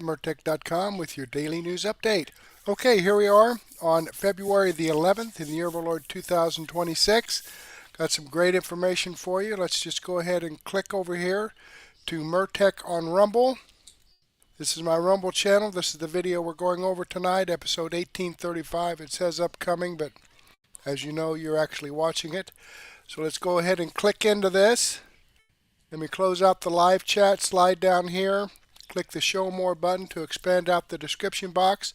at mertech.com with your daily news update. Okay, here we are on February the 11th in the year of our Lord 2026. Got some great information for you. Let's just go ahead and click over here to Mertech on Rumble. This is my Rumble channel. This is the video we're going over tonight, episode 1835. It says upcoming, but as you know, you're actually watching it. So let's go ahead and click into this. Let me close out the live chat, slide down here, click the show more button to expand out the description box.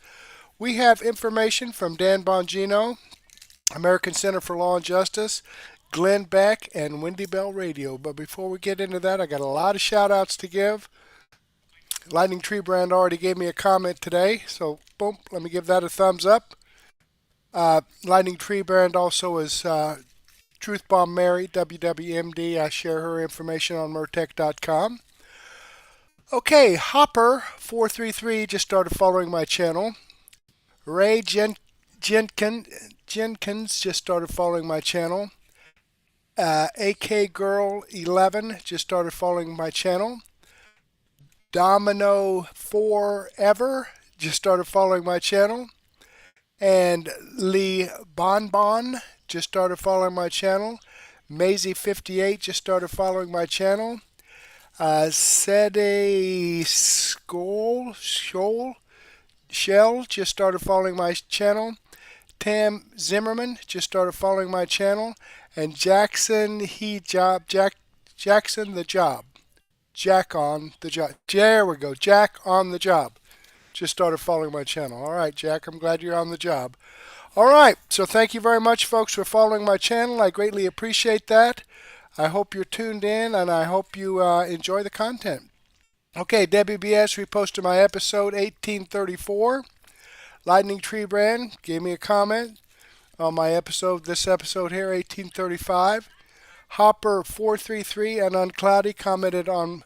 We have information from Dan Bongino, American Center for Law and Justice, Glenn Beck, and Wendy Bell Radio. But before we get into that, I got a lot of shout outs to give. Lightning Tree Brand already gave me a comment today, so boom, let me give that a thumbs up. Lightning Tree Brand also is Truth Bomb Mary, WWMD. I share her information on mertech.com. Okay, Hopper433 just started following my channel. Ray Jenkins just started following my channel. AK Girl 11 just started following my channel. Domino Forever just started following my channel. And Lee Bonbon just started following my channel. Maisie58 just started following my channel. Sede Shell just started following my channel. Tam Zimmerman just started following my channel. And Jackson Jackson the Job. Jack on the Job. There we go. Jack on the Job just started following my channel. All right, Jack, I'm glad you're on the job. All right, so thank you very much, folks, for following my channel. I greatly appreciate that. I hope you're tuned in, and I hope you enjoy the content. Okay, Debbie BS reposted my episode 1834. Lightning Tree Brand gave me a comment on my episode, this episode here, 1835. Hopper433 and Uncloudy commented on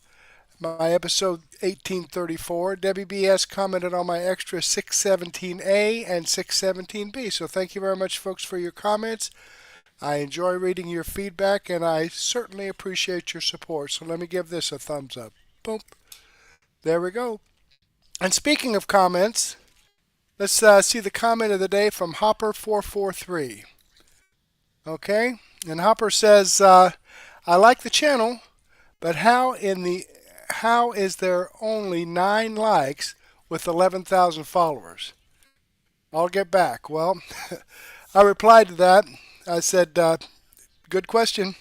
my episode 1834. Debbie BS commented on my extra 617A and 617B. So thank you very much, folks, for your comments. I enjoy reading your feedback, and I certainly appreciate your support. So let me give this a thumbs up. Boom. There we go. And speaking of comments, let's see the comment of the day from Hopper443. Okay, and Hopper says, I like the channel, but how is there only 9 likes with 11,000 followers? I'll get back. Well, I replied to that. I said, good question.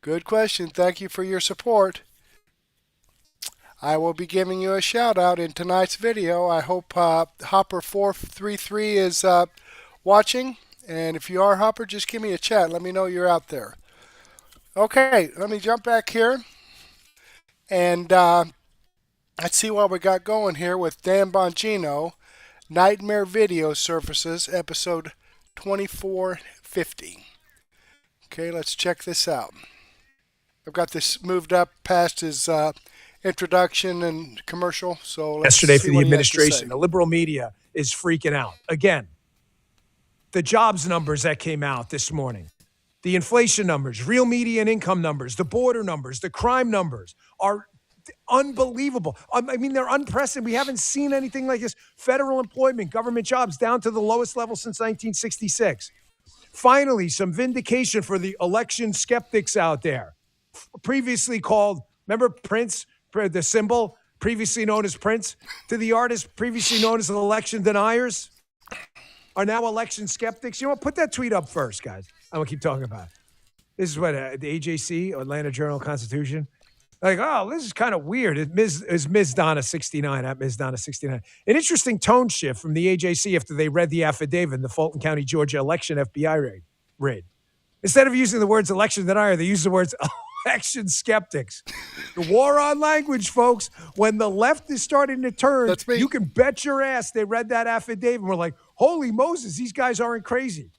Good question. Thank you for your support. I will be giving you a shout out in tonight's video. I hope Hopper433 is watching. And if you are, Hopper, just give me a chat. Let me know you're out there. Okay, let me jump back here. And let's see what we got going here with Dan Bongino, Nightmare Video Surfaces, episode 2450. Okay, let's check this out. I've got this moved up past his introduction and commercial. So let's yesterday see for the what he has to administration, say. the liberal media is freaking out. Again, the jobs numbers that came out this morning, the inflation numbers, real median income numbers, the border numbers, the crime numbers are unbelievable. I mean, they're unprecedented. We haven't seen anything like this. Federal employment, government jobs down to the lowest level since 1966. Finally, some vindication for the election skeptics out there. Previously called, remember Prince, the symbol, previously known as Prince, to the artist previously known as election deniers, are now election skeptics. You know what? Put that tweet up first, guys. I'm going to keep talking about it. This is what, the AJC, Atlanta Journal-Constitution. Like, oh, this is kind of weird. It's Ms. Donna 69, at Ms. Donna 69. An interesting tone shift from the AJC after they read the affidavit in the Fulton County, Georgia election FBI raid. Instead of using the words election denier, they use the words election skeptics. The war on language, folks. When the left is starting to turn, you can bet your ass they read that affidavit and we're like, holy Moses, these guys aren't crazy.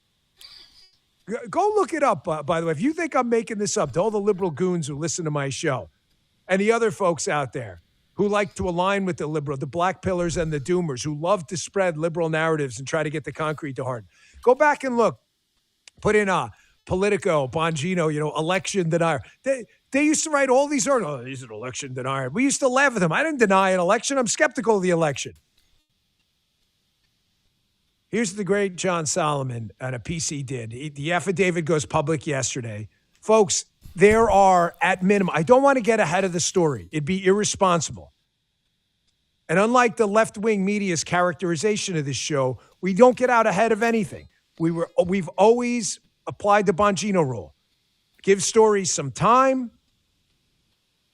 Go look it up, by the way. If you think I'm making this up, to all the liberal goons who listen to my show and the other folks out there who like to align with the liberal, the black pillars and the doomers who love to spread liberal narratives and try to get the concrete to harden. Go back and look. Put in Politico, Bongino, election denier. They used to write all these articles. Oh, he's an election denier. We used to laugh at him. I didn't deny an election. I'm skeptical of the election. Here's the great John Solomon on a piece he did. The affidavit goes public yesterday. Folks, there are, at minimum, I don't want to get ahead of the story. It'd be irresponsible. And unlike the left-wing media's characterization of this show, we don't get out ahead of anything. We've always applied the Bongino rule. Give stories some time.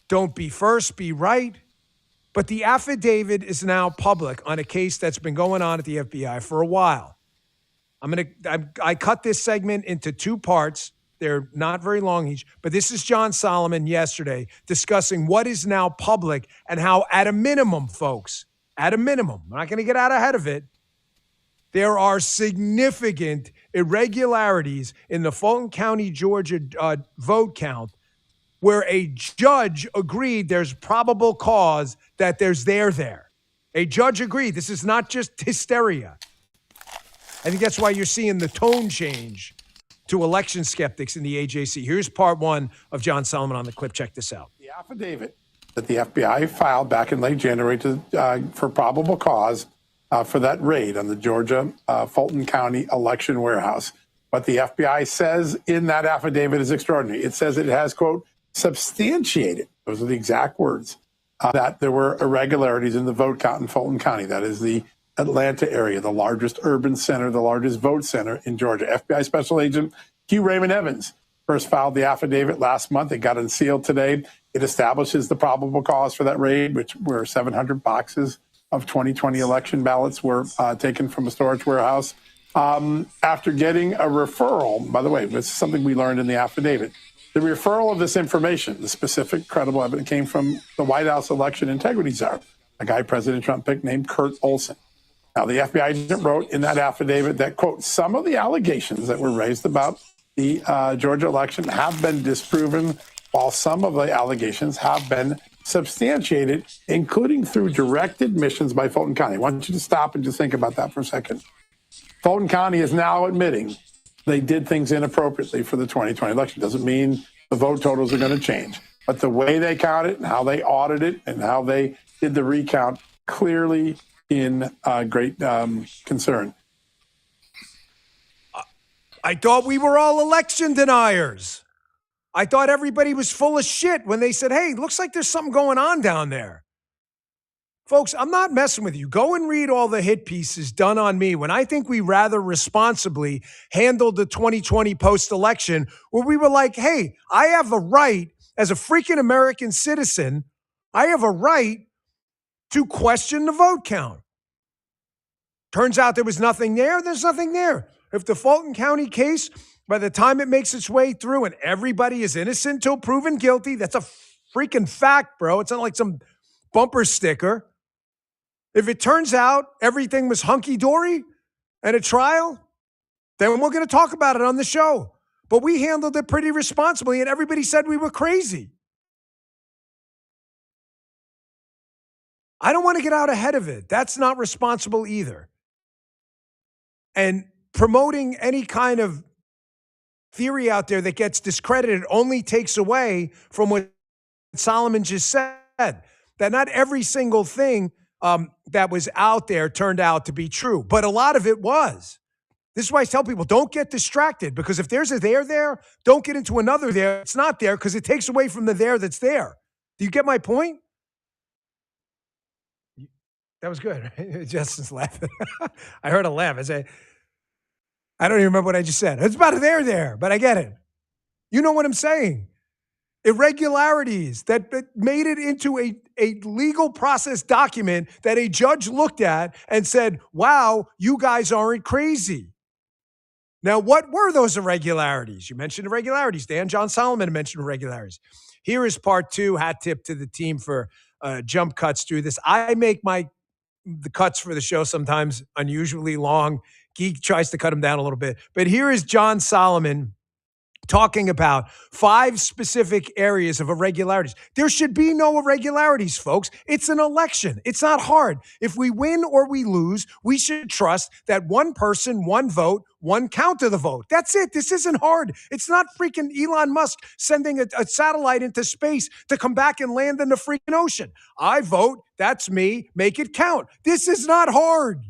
Don't be first, be right. But the affidavit is now public on a case that's been going on at the FBI for a while. I cut this segment into two parts. They're not very long each, but this is John Solomon yesterday discussing what is now public and how, at a minimum, folks, at a minimum, I'm not going to get out ahead of it, there are significant irregularities in the Fulton County, Georgia vote count where a judge agreed there's probable cause that there's there. A judge agreed. This is not just hysteria. I think that's why you're seeing the tone change to election skeptics in the AJC. Here's part one of John Solomon on the clip. Check this out. The affidavit that the FBI filed back in late January for probable cause for that raid on the Georgia Fulton County election warehouse. What the FBI says in that affidavit is extraordinary. It says it has, quote, substantiated, those are the exact words, that there were irregularities in the vote count in Fulton County. That is the Atlanta area, the largest urban center, the largest vote center in Georgia. FBI Special Agent Hugh Raymond Evans first filed the affidavit last month. It got unsealed today. It establishes the probable cause for that raid, which were 700 boxes of 2020 election ballots were taken from a storage warehouse. After getting a referral, by the way, this is something we learned in the affidavit. The referral of this information, the specific credible evidence, came from the White House election integrity czar, a guy President Trump picked named Kurt Olson. Now, the FBI agent wrote in that affidavit that, quote, some of the allegations that were raised about the Georgia election have been disproven, while some of the allegations have been substantiated, including through direct admissions by Fulton County. I want you to stop and just think about that for a second. Fulton County is now admitting they did things inappropriately for the 2020 election. Doesn't mean the vote totals are going to change, but the way they count it and how they audited it and how they did the recount clearly in great concern. I thought we were all election deniers. I thought everybody was full of shit when they said, hey, looks like there's something going on down there. Folks, I'm not messing with you. Go and read all the hit pieces done on me when I think we rather responsibly handled the 2020 post-election, where we were like, hey, I have a right as a freaking American citizen, I have a right to question the vote count. Turns out there was nothing there. There's nothing there. If the Fulton County case, by the time it makes its way through and everybody is innocent till proven guilty, that's a freaking fact, bro. It's not like some bumper sticker. If it turns out everything was hunky-dory at a trial, then we're going to talk about it on the show. But we handled it pretty responsibly, and everybody said we were crazy. I don't want to get out ahead of it. That's not responsible either. And promoting any kind of theory out there that gets discredited only takes away from what Solomon just said, that not every single thing that was out there turned out to be true, but a lot of it was. This is why I tell people, don't get distracted, because if there's a there, don't get into another there. It's not there because it takes away from the there that's there. Do you get my point? That was good, right? Justin's laughing. I heard a laugh. I don't even remember what I just said. It's about a there, but I get it. You know what I'm saying. Irregularities that made it into a legal process document that a judge looked at and said, wow, you guys aren't crazy. Now, what were those irregularities? You mentioned irregularities. Dan John Solomon mentioned irregularities. Here is part two. Hat tip to the team for jump cuts through this. I make the cuts for the show sometimes unusually long. Geek tries to cut them down a little bit. But here is John Solomon talking about 5 specific areas of irregularities. There should be no irregularities, folks. It's an election. It's not hard. If we win or we lose, we should trust that one person, one vote, one count of the vote. That's it. This isn't hard. It's not freaking Elon Musk sending a satellite into space to come back and land in the freaking ocean. I vote. That's me. Make it count. This is not hard.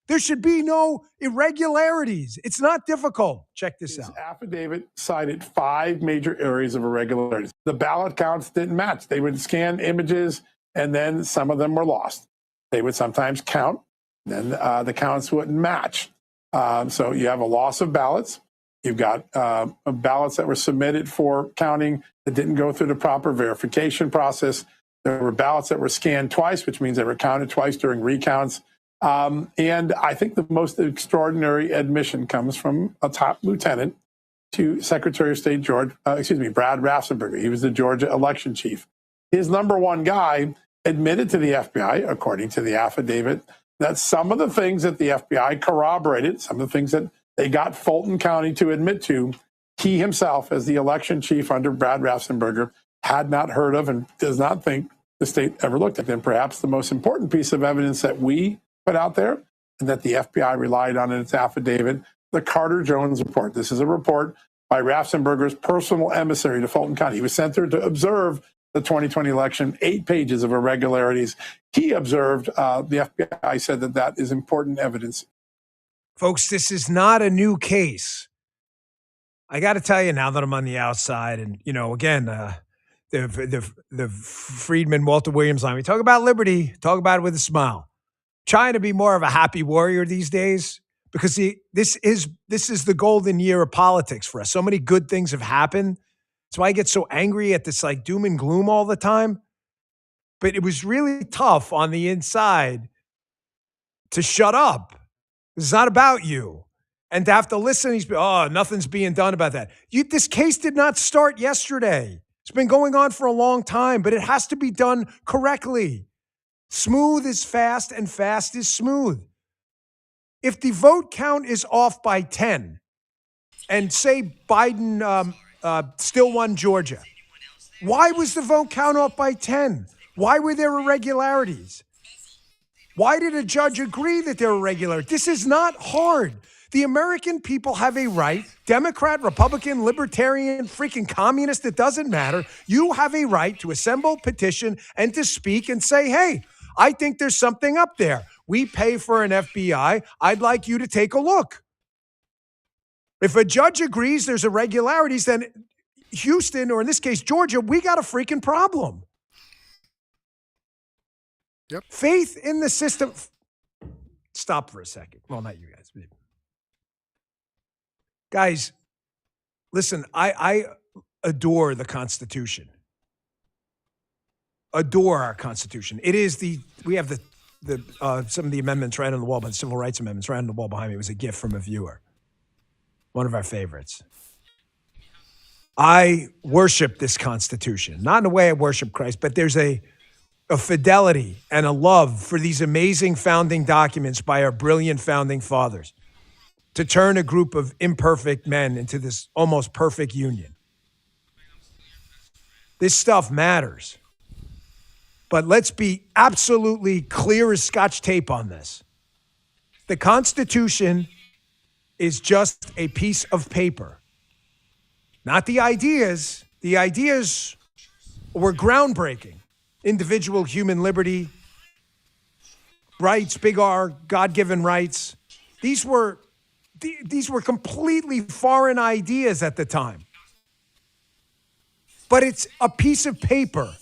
There should be no irregularities. It's not difficult. Check this out. His affidavit cited 5 major areas of irregularities. The ballot counts didn't match. They would scan images, and then some of them were lost. They would sometimes count, then the counts wouldn't match. So you have a loss of ballots. You've got ballots that were submitted for counting that didn't go through the proper verification process. There were ballots that were scanned twice, which means they were counted twice during recounts. And I think the most extraordinary admission comes from a top lieutenant to Secretary of State Brad Raffensperger. He was the Georgia election chief. His number one guy admitted to the FBI, according to the affidavit, that some of the things that the FBI corroborated, some of the things that they got Fulton County to admit to, he himself, as the election chief under Brad Raffensperger, had not heard of and does not think the state ever looked at. And perhaps the most important piece of evidence that we put out there and that the FBI relied on in its affidavit, the Carter Jones report. This is a report by Raffensperger's personal emissary to Fulton County. He was sent there to observe the 2020 election, 8 pages of irregularities. He observed, the FBI said that is important evidence. Folks, this is not a new case. I got to tell you now that I'm on the outside, and, again, the Friedman, Walter Williams line, we talk about liberty, talk about it with a smile. Trying to be more of a happy warrior these days, because this is the golden year of politics for us. So many good things have happened. That's why I get so angry at this like doom and gloom all the time. But it was really tough on the inside to shut up. It's not about you. And to have to listen, nothing's being done about that. This case did not start yesterday. It's been going on for a long time, but it has to be done correctly. Smooth is fast and fast is smooth. If the vote count is off by 10 and say Biden still won Georgia, why was the vote count off by 10? Why were there irregularities? Why did a judge agree that there were irregularities? This is not hard. The American people have a right, Democrat, Republican, Libertarian, freaking communist, it doesn't matter. You have a right to assemble, petition, and to speak and say, hey, I think there's something up there. We pay for an FBI. I'd like you to take a look. If a judge agrees there's irregularities, then Houston, or in this case, Georgia, we got a freaking problem. Yep. Faith in the system. Stop for a second. Well, not you guys. Guys, listen, I adore the Constitution. Adore our Constitution. It is we have some of the amendments right on the wall, but the civil rights amendments right on the wall behind me. It was a gift from a viewer. One of our favorites. I worship this Constitution, not in the way I worship Christ, but there's a fidelity and a love for these amazing founding documents by our brilliant founding fathers to turn a group of imperfect men into this almost perfect union. This stuff matters. But let's be absolutely clear as Scotch tape on this. The Constitution is just a piece of paper, not the ideas. The ideas were groundbreaking. Individual human liberty, rights, big R, God-given rights. These were completely foreign ideas at the time. But it's a piece of paper.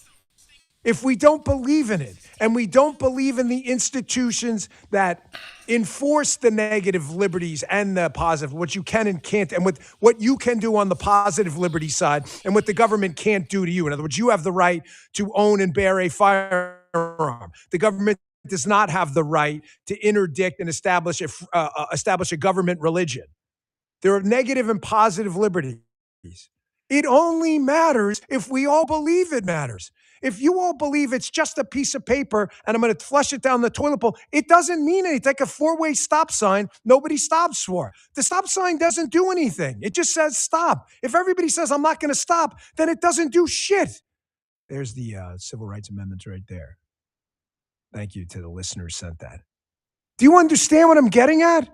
If we don't believe in it, and we don't believe in the institutions that enforce the negative liberties and the positive, what you can and can't, and what you can do on the positive liberty side, and what the government can't do to you. In other words, you have the right to own and bear a firearm. The government does not have the right to interdict and establish a government religion. There are negative and positive liberties. It only matters if we all believe it matters. If you all believe it's just a piece of paper and I'm going to flush it down the toilet bowl, it doesn't mean anything. Like a four-way stop sign, nobody stops for. The stop sign doesn't do anything. It just says stop. If everybody says I'm not going to stop, then it doesn't do shit. There's the civil rights amendments right there. Thank you to the listener who sent that. Do you understand what I'm getting at?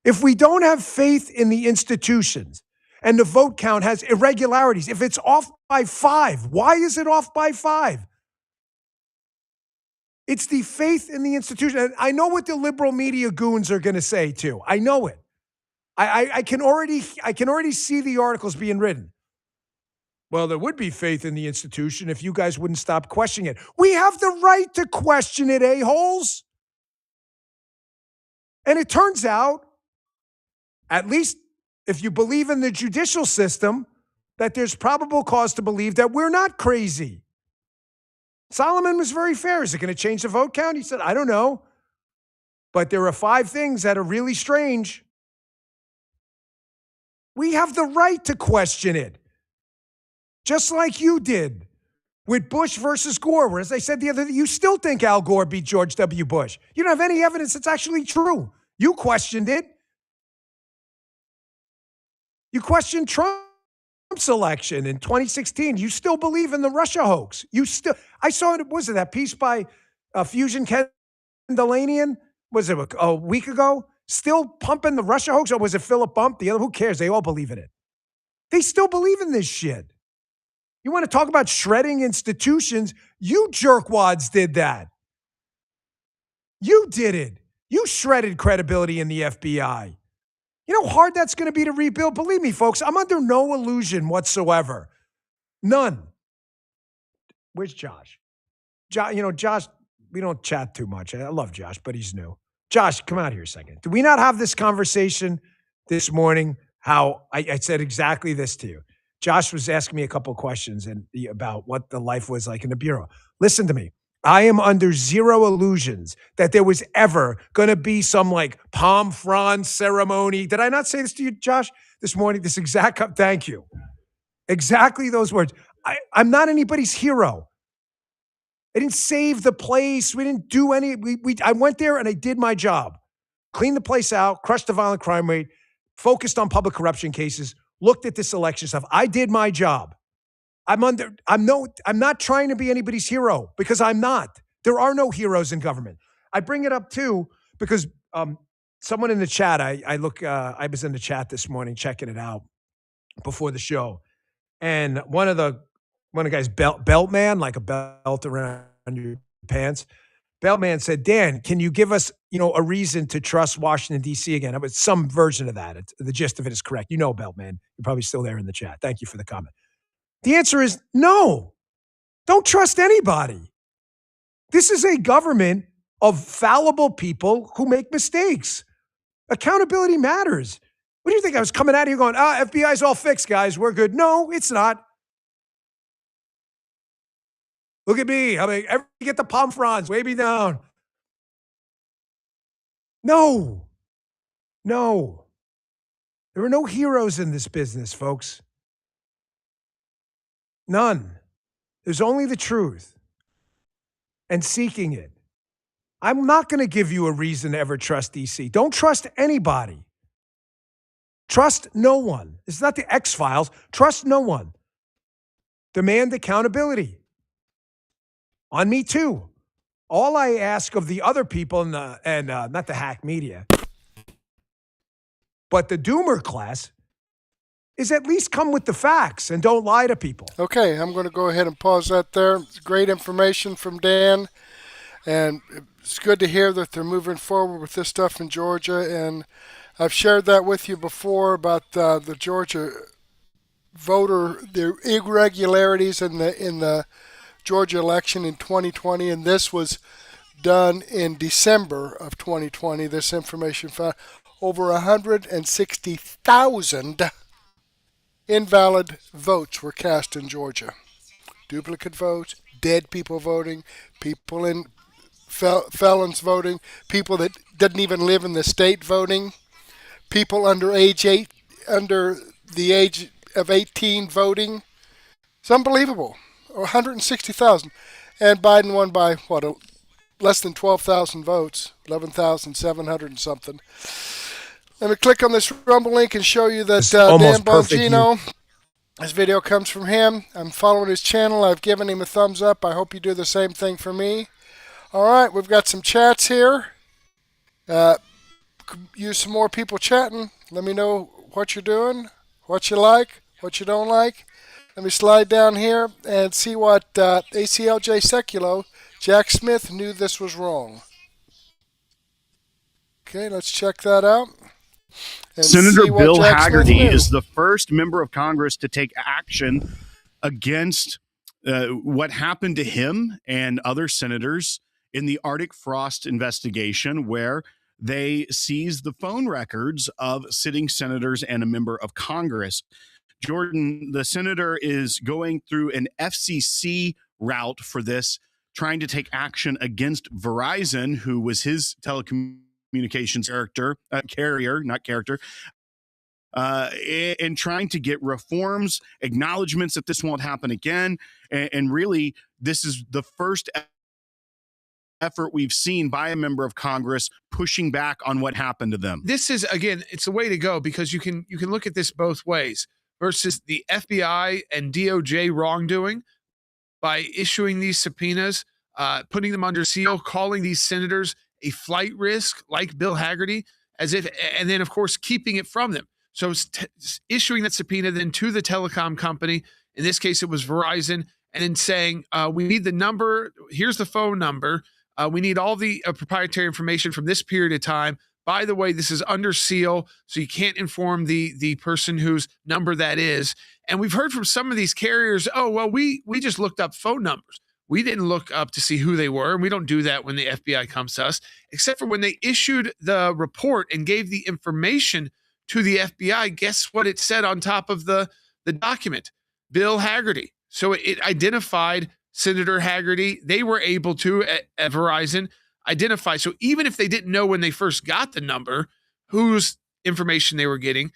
If we don't have faith in the institutions and the vote count has irregularities, if it's off by 5, why is it off by 5? It's the faith in the institution. And I know what the liberal media goons are going to say too. I know it. I can already see the articles being written. Well, there would be faith in the institution if you guys wouldn't stop questioning it. We have the right to question it, a-holes. And it turns out, at least if you believe in the judicial system, that there's probable cause to believe that we're not crazy. Solomon was very fair. Is it going to change the vote count? He said, I don't know. But there are 5 things that are really strange. We have the right to question it. Just like you did with Bush versus Gore, where, as I said the other day, you still think Al Gore beat George W. Bush. You don't have any evidence that's actually true. You questioned it. You questioned Trump's election in 2016. You still believe in the Russia hoax. I saw it, was it that piece by Fusion Kendallanian? Was it a week ago? Still pumping the Russia hoax? Or was it Philip Bump? The other, who cares? They all believe in it. They still believe in this shit. You want to talk about shredding institutions? You jerkwads did that. You did it. You shredded credibility in the FBI. You know how hard that's going to be to rebuild? Believe me, folks, I'm under no illusion whatsoever. None. Where's Josh? Josh, we don't chat too much. I love Josh, but he's new. Josh, come out here a second. Did we not have this conversation this morning? How I said exactly this to you. Josh was asking me a couple of questions about what the life was like in the Bureau. Listen to me. I am under zero illusions that there was ever going to be some like palm frond ceremony. Did I not say this to you, Josh, this morning? This exact, thank you. Exactly those words. I'm not anybody's hero. I didn't save the place. We didn't do any, I went there and I did my job. Cleaned the place out, crushed the violent crime rate, focused on public corruption cases, looked at this election stuff. I did my job. I'm not trying to be anybody's hero because I'm not. There are no heroes in government. I bring it up too because someone in the chat, I was in the chat this morning checking it out before the show, and one of the guys, belt man, like a belt around your pants, belt man said, Dan, can you give us a reason to trust Washington D.C. again? It was some version of that. The gist of it is correct. Belt man, you're probably still there in the chat. Thank you for the comment. The answer is no. Don't trust anybody. This is a government of fallible people who make mistakes. Accountability matters. What do you think? I was coming out of here going, FBI's all fixed, guys. We're good. No, it's not. Look at me. I mean, get the palm fronds. Way me down. No. There are no heroes in this business, folks. None. There's only the truth and seeking it. I'm not going to give you a reason to ever trust DC. Don't trust anybody. Trust no one. It's not the X-Files. Trust no one. Demand accountability. On me too. All I ask of the other people not the hack media, but the doomer class, is at least come with the facts and don't lie to people. Okay, I'm going to go ahead and pause that there. It's great information from Dan, and it's good to hear that they're moving forward with this stuff in Georgia. And I've shared that with you before about the Georgia voter, the irregularities in the Georgia election in 2020, and this was done in December of 2020. This information found over 160,000 invalid votes were cast in Georgia. Duplicate votes, dead people voting, people in felons voting, people that didn't even live in the state voting, people under the age of 18 voting. It's unbelievable. 160,000. And Biden won by, what, less than 12,000 votes, 11,700 and something. Let me click on this Rumble link and show you that Dan Bongino, this video comes from him. I'm following his channel. I've given him a thumbs up. I hope you do the same thing for me. All right, we've got some chats here. Use some more people chatting. Let me know what you're doing, what you like, what you don't like. Let me slide down here and see what ACLJ Sekulow, Jack Smith, knew this was wrong. Okay, let's check that out. Senator Bill Hagerty is the first member of Congress to take action against what happened to him and other senators in the Arctic Frost investigation, where they seized the phone records of sitting senators and a member of Congress. Jordan, the senator, is going through an FCC route for this, trying to take action against Verizon, who was his telecommunications carrier, and trying to get reforms, acknowledgments that this won't happen again. And really, this is the first effort we've seen by a member of Congress pushing back on what happened to them. This is, again, it's the way to go, because you can look at this both ways versus the FBI and DOJ wrongdoing by issuing these subpoenas, putting them under seal, calling these senators a flight risk like Bill Hagerty, as if, and then of course keeping it from them. So issuing that subpoena then to the telecom company, in this case it was Verizon, and then saying, we need the number, here's the phone number, we need all the proprietary information from this period of time. By the way, this is under seal, so you can't inform the person whose number that is. And we've heard from some of these carriers, oh, well, we just looked up phone numbers. We didn't look up to see who they were, and we don't do that when the FBI comes to us, except for when they issued the report and gave the information to the FBI. Guess what it said on top of the document? Bill Hagerty. So it identified Senator Hagerty. They were able to, at Verizon, identify. So even if they didn't know when they first got the number whose information they were getting,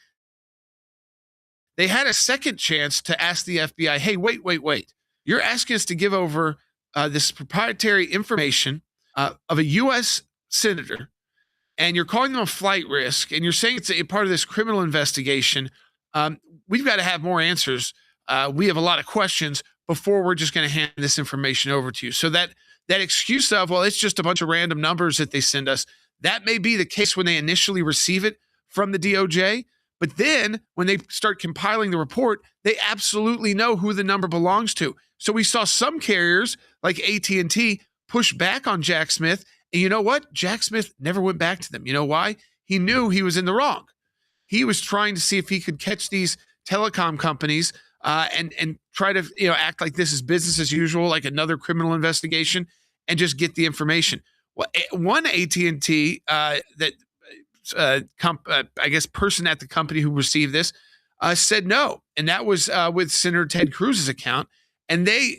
they had a second chance to ask the FBI, hey, wait. You're asking us to give over this proprietary information of a U.S. senator, and you're calling them a flight risk, and you're saying it's a part of this criminal investigation. We've got to have more answers. We have a lot of questions before we're just going to hand this information over to you. So that excuse of, well, it's just a bunch of random numbers that they send us, that may be the case when they initially receive it from the DOJ. But then when they start compiling the report, they absolutely know who the number belongs to. So we saw some carriers like AT&T push back on Jack Smith. And you know what? Jack Smith never went back to them. You know why? He knew he was in the wrong. He was trying to see if he could catch these telecom companies and try to act like this is business as usual, like another criminal investigation, and just get the information. Well, one AT&T I guess person at the company who received this said no, and that was with Senator Ted Cruz's account. And they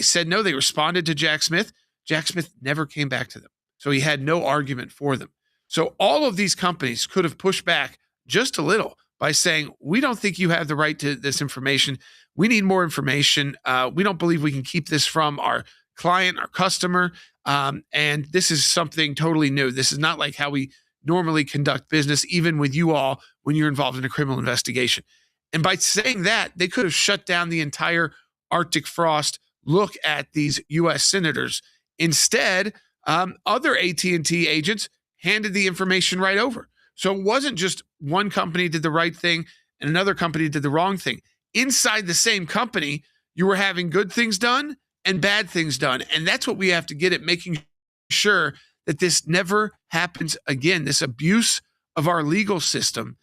said no. They responded to Jack Smith. Jack Smith never came back to them, so he had no argument for them. So all of these companies could have pushed back just a little by saying, we don't think you have the right to this information. We need more information. We don't believe we can keep this from our client, our customer. And this is something totally new. This is not like how we normally conduct business, even with you all when you're involved in a criminal investigation. And by saying that, they could have shut down the entire Arctic Frost look at these U.S. senators. Instead, other AT&T agents handed the information right over. So it wasn't just one company did the right thing and another company did the wrong thing. Inside the same company, you were having good things done and bad things done. And that's what we have to get at, making sure that this never happens again, this abuse of our legal system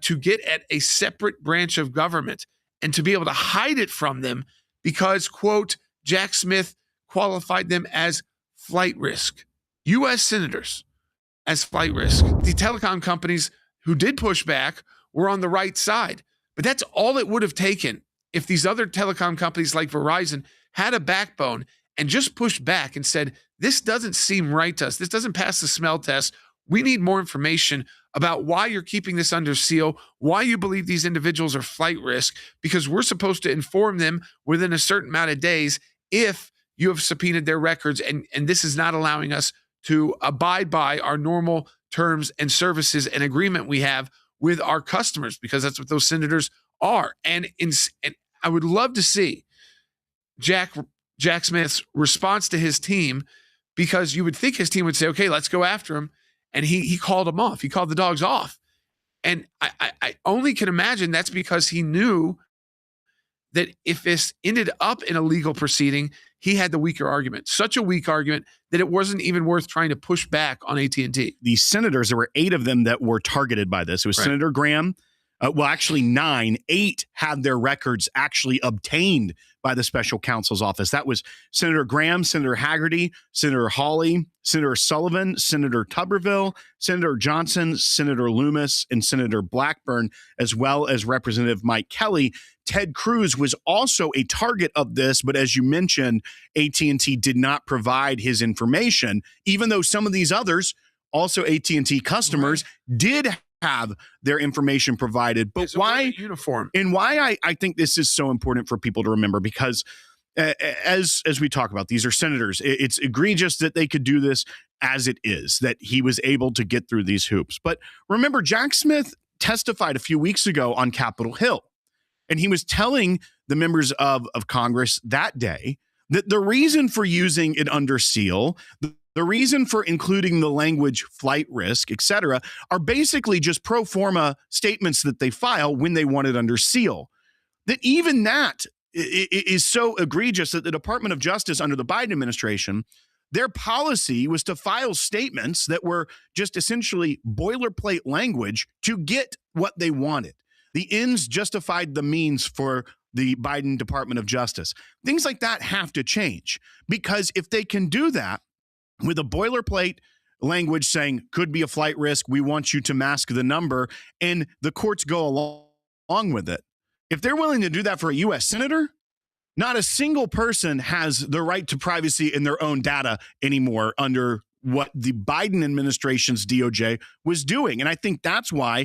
to get at a separate branch of government and to be able to hide it from them because, quote, Jack Smith qualified them as flight risk. U.S. senators as flight risk. The telecom companies who did push back were on the right side. But that's all it would have taken if these other telecom companies like Verizon had a backbone and just pushed back and said, this doesn't seem right to us. This doesn't pass the smell test. We need more information about why you're keeping this under seal, why you believe these individuals are flight risk, because we're supposed to inform them within a certain amount of days if you have subpoenaed their records, and this is not allowing us to abide by our normal terms and services and agreement we have with our customers, because that's what those senators are. And I would love to see Jack Smith's response to his team, because you would think his team would say, okay, let's go after him. And he called them off. He called the dogs off. And I only can imagine that's because he knew that if this ended up in a legal proceeding, he had the weaker argument, such a weak argument that it wasn't even worth trying to push back on AT&T. The senators, there were 8 of them that were targeted by this. It was Senator Graham. Well, actually 9. 8 had their records actually obtained by the special counsel's office. That was Senator Graham, Senator Haggerty, Senator Hawley, Senator Sullivan, Senator Tuberville, Senator Johnson, Senator Loomis, and Senator Blackburn, as well as Representative Mike Kelly. Ted Cruz was also a target of this, but as you mentioned, AT&T did not provide his information, even though some of these others, also AT&T customers, did have their information provided. But why uniform? And why I think this is so important for people to remember, because as we talk about, these are senators. It's egregious that they could do this as it is, that he was able to get through these hoops. But remember, Jack Smith testified a few weeks ago on Capitol Hill, and he was telling the members of Congress that day that the reason for using it under seal, the reason for including the language flight risk, et cetera, are basically just pro forma statements that they file when they want it under seal. That even that is so egregious that the Department of Justice under the Biden administration, their policy was to file statements that were just essentially boilerplate language to get what they wanted. The ends justified the means for the Biden Department of Justice. Things like that have to change, because if they can do that with a boilerplate language saying could be a flight risk, we want you to mask the number, and the courts go along with it. If they're willing to do that for a U.S. senator, not a single person has the right to privacy in their own data anymore under what the Biden administration's DOJ was doing. And I think that's why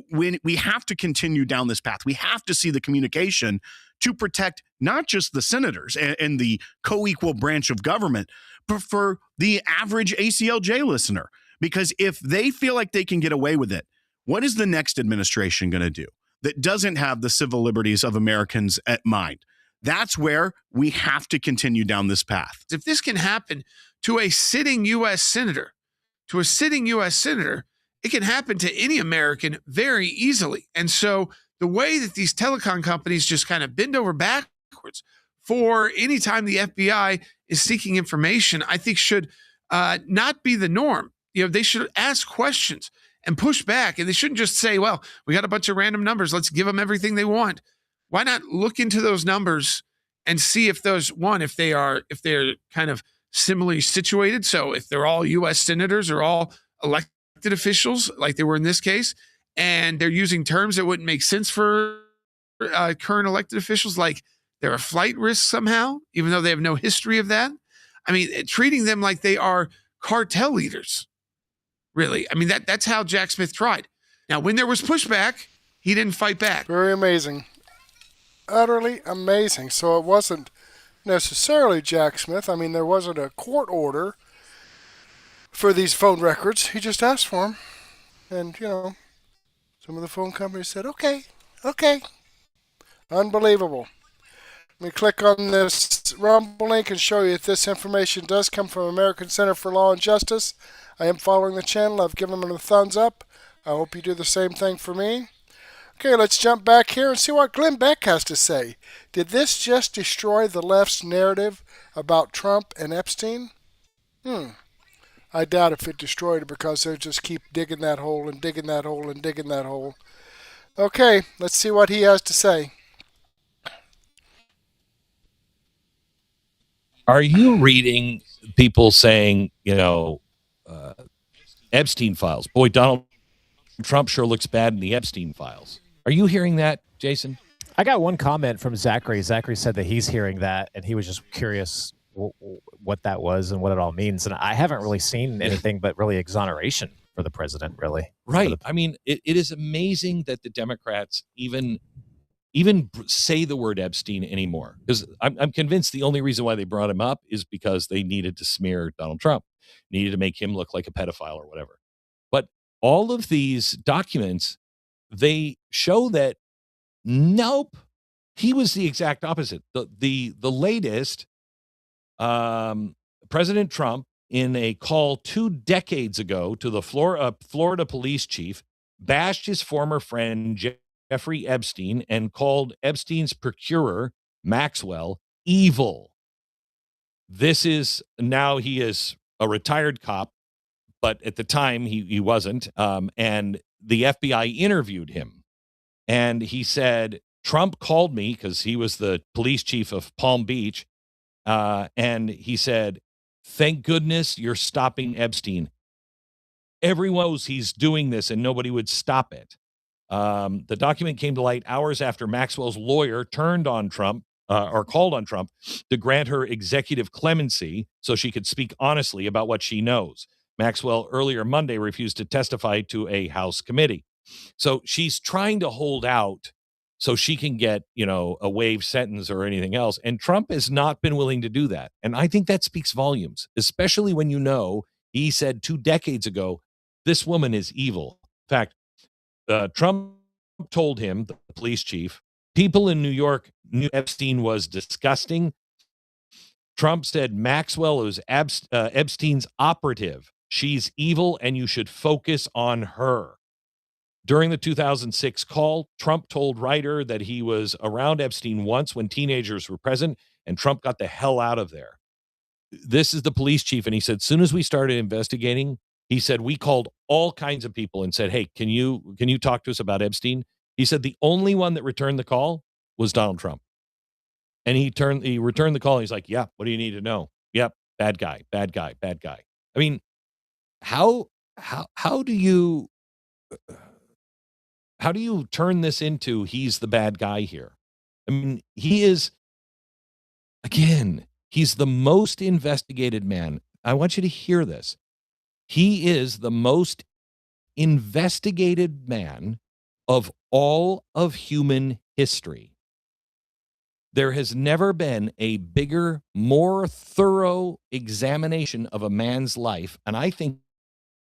when we have to continue down this path, we have to see the communication to protect not just the senators and the co-equal branch of government, but for the average ACLJ listener. Because if they feel like they can get away with it, what is the next administration going to do that doesn't have the civil liberties of Americans at mind? That's where we have to continue down this path. If this can happen to a sitting U.S. senator, it can happen to any American very easily. And so the way that these telecom companies just kind of bend over backwards for any time the FBI is seeking information, I think should not be the norm. You know, they should ask questions and push back, and they shouldn't just say, well, we got a bunch of random numbers, let's give them everything they want. Why not look into those numbers and see if if they're kind of similarly situated? So if they're all U.S. senators or all elected officials, like they were in this case, and they're using terms that wouldn't make sense for current elected officials, like they're a flight risk somehow, even though they have no history of that. I mean, treating them like they are cartel leaders, really. I mean, that's how Jack Smith tried. Now, when there was pushback, he didn't fight back. Very amazing. Utterly amazing. So it wasn't necessarily Jack Smith. I mean, there wasn't a court order for these phone records. He just asked for them. And, you know, some of the phone companies said, okay. Unbelievable. Let me click on this Rumble link and show you if this information does come from American Center for Law and Justice. I am following the channel. I've given them a thumbs up. I hope you do the same thing for me. Okay, let's jump back here and see what Glenn Beck has to say. Did this just destroy the left's narrative about Trump and Epstein? I doubt if it destroyed it, because they'll just keep digging that hole and digging that hole and digging that hole. Okay, let's see what he has to say. Are you reading people saying, Epstein files? Boy, Donald Trump sure looks bad in the Epstein files. Are you hearing that, Jason? I got one comment from Zachary. Zachary said that he's hearing that, and he was just curious what that was and what it all means. And I haven't really seen anything but really exoneration for the president, really. Right. I mean, it is amazing that the Democrats even say the word Epstein anymore, because I'm convinced the only reason why they brought him up is because they needed to smear Donald Trump, needed to make him look like a pedophile or whatever. But all of these documents, they show that nope, he was the exact opposite. The latest, President Trump, in a call 2 decades ago to the Florida police chief, bashed his former friend Jeffrey Epstein and called Epstein's procurer, Maxwell, evil. This is now, he is a retired cop, but at the time he wasn't. And the FBI interviewed him. And he said, Trump called me, because he was the police chief of Palm Beach. And he said, thank goodness you're stopping Epstein. Everyone knows he's doing this and nobody would stop it. The document came to light hours after Maxwell's lawyer turned on Trump, or called on Trump to grant her executive clemency so she could speak honestly about what she knows. Maxwell earlier Monday refused to testify to a House committee. So she's trying to hold out so she can get, a waived sentence or anything else. And Trump has not been willing to do that. And I think that speaks volumes, especially when he said 2 decades ago, this woman is evil. In fact, Trump told him, the police chief, people in New York knew Epstein was disgusting. Trump said Maxwell was Epstein's operative. She's evil and you should focus on her. During the 2006 call, Trump told Ryder that he was around Epstein once when teenagers were present, and Trump got the hell out of there. This is the police chief, and he said, as soon as we started investigating, he said, we called all kinds of people and said, hey, can you talk to us about Epstein? He said the only one that returned the call was Donald Trump. And he returned the call, and he's like, yeah, what do you need to know? Yep, bad guy. I mean, how do you turn this into he's the bad guy here? I mean, he's the most investigated man. I want you to hear this. He is the most investigated man of all of human history. There has never been a bigger, more thorough examination of a man's life, and I think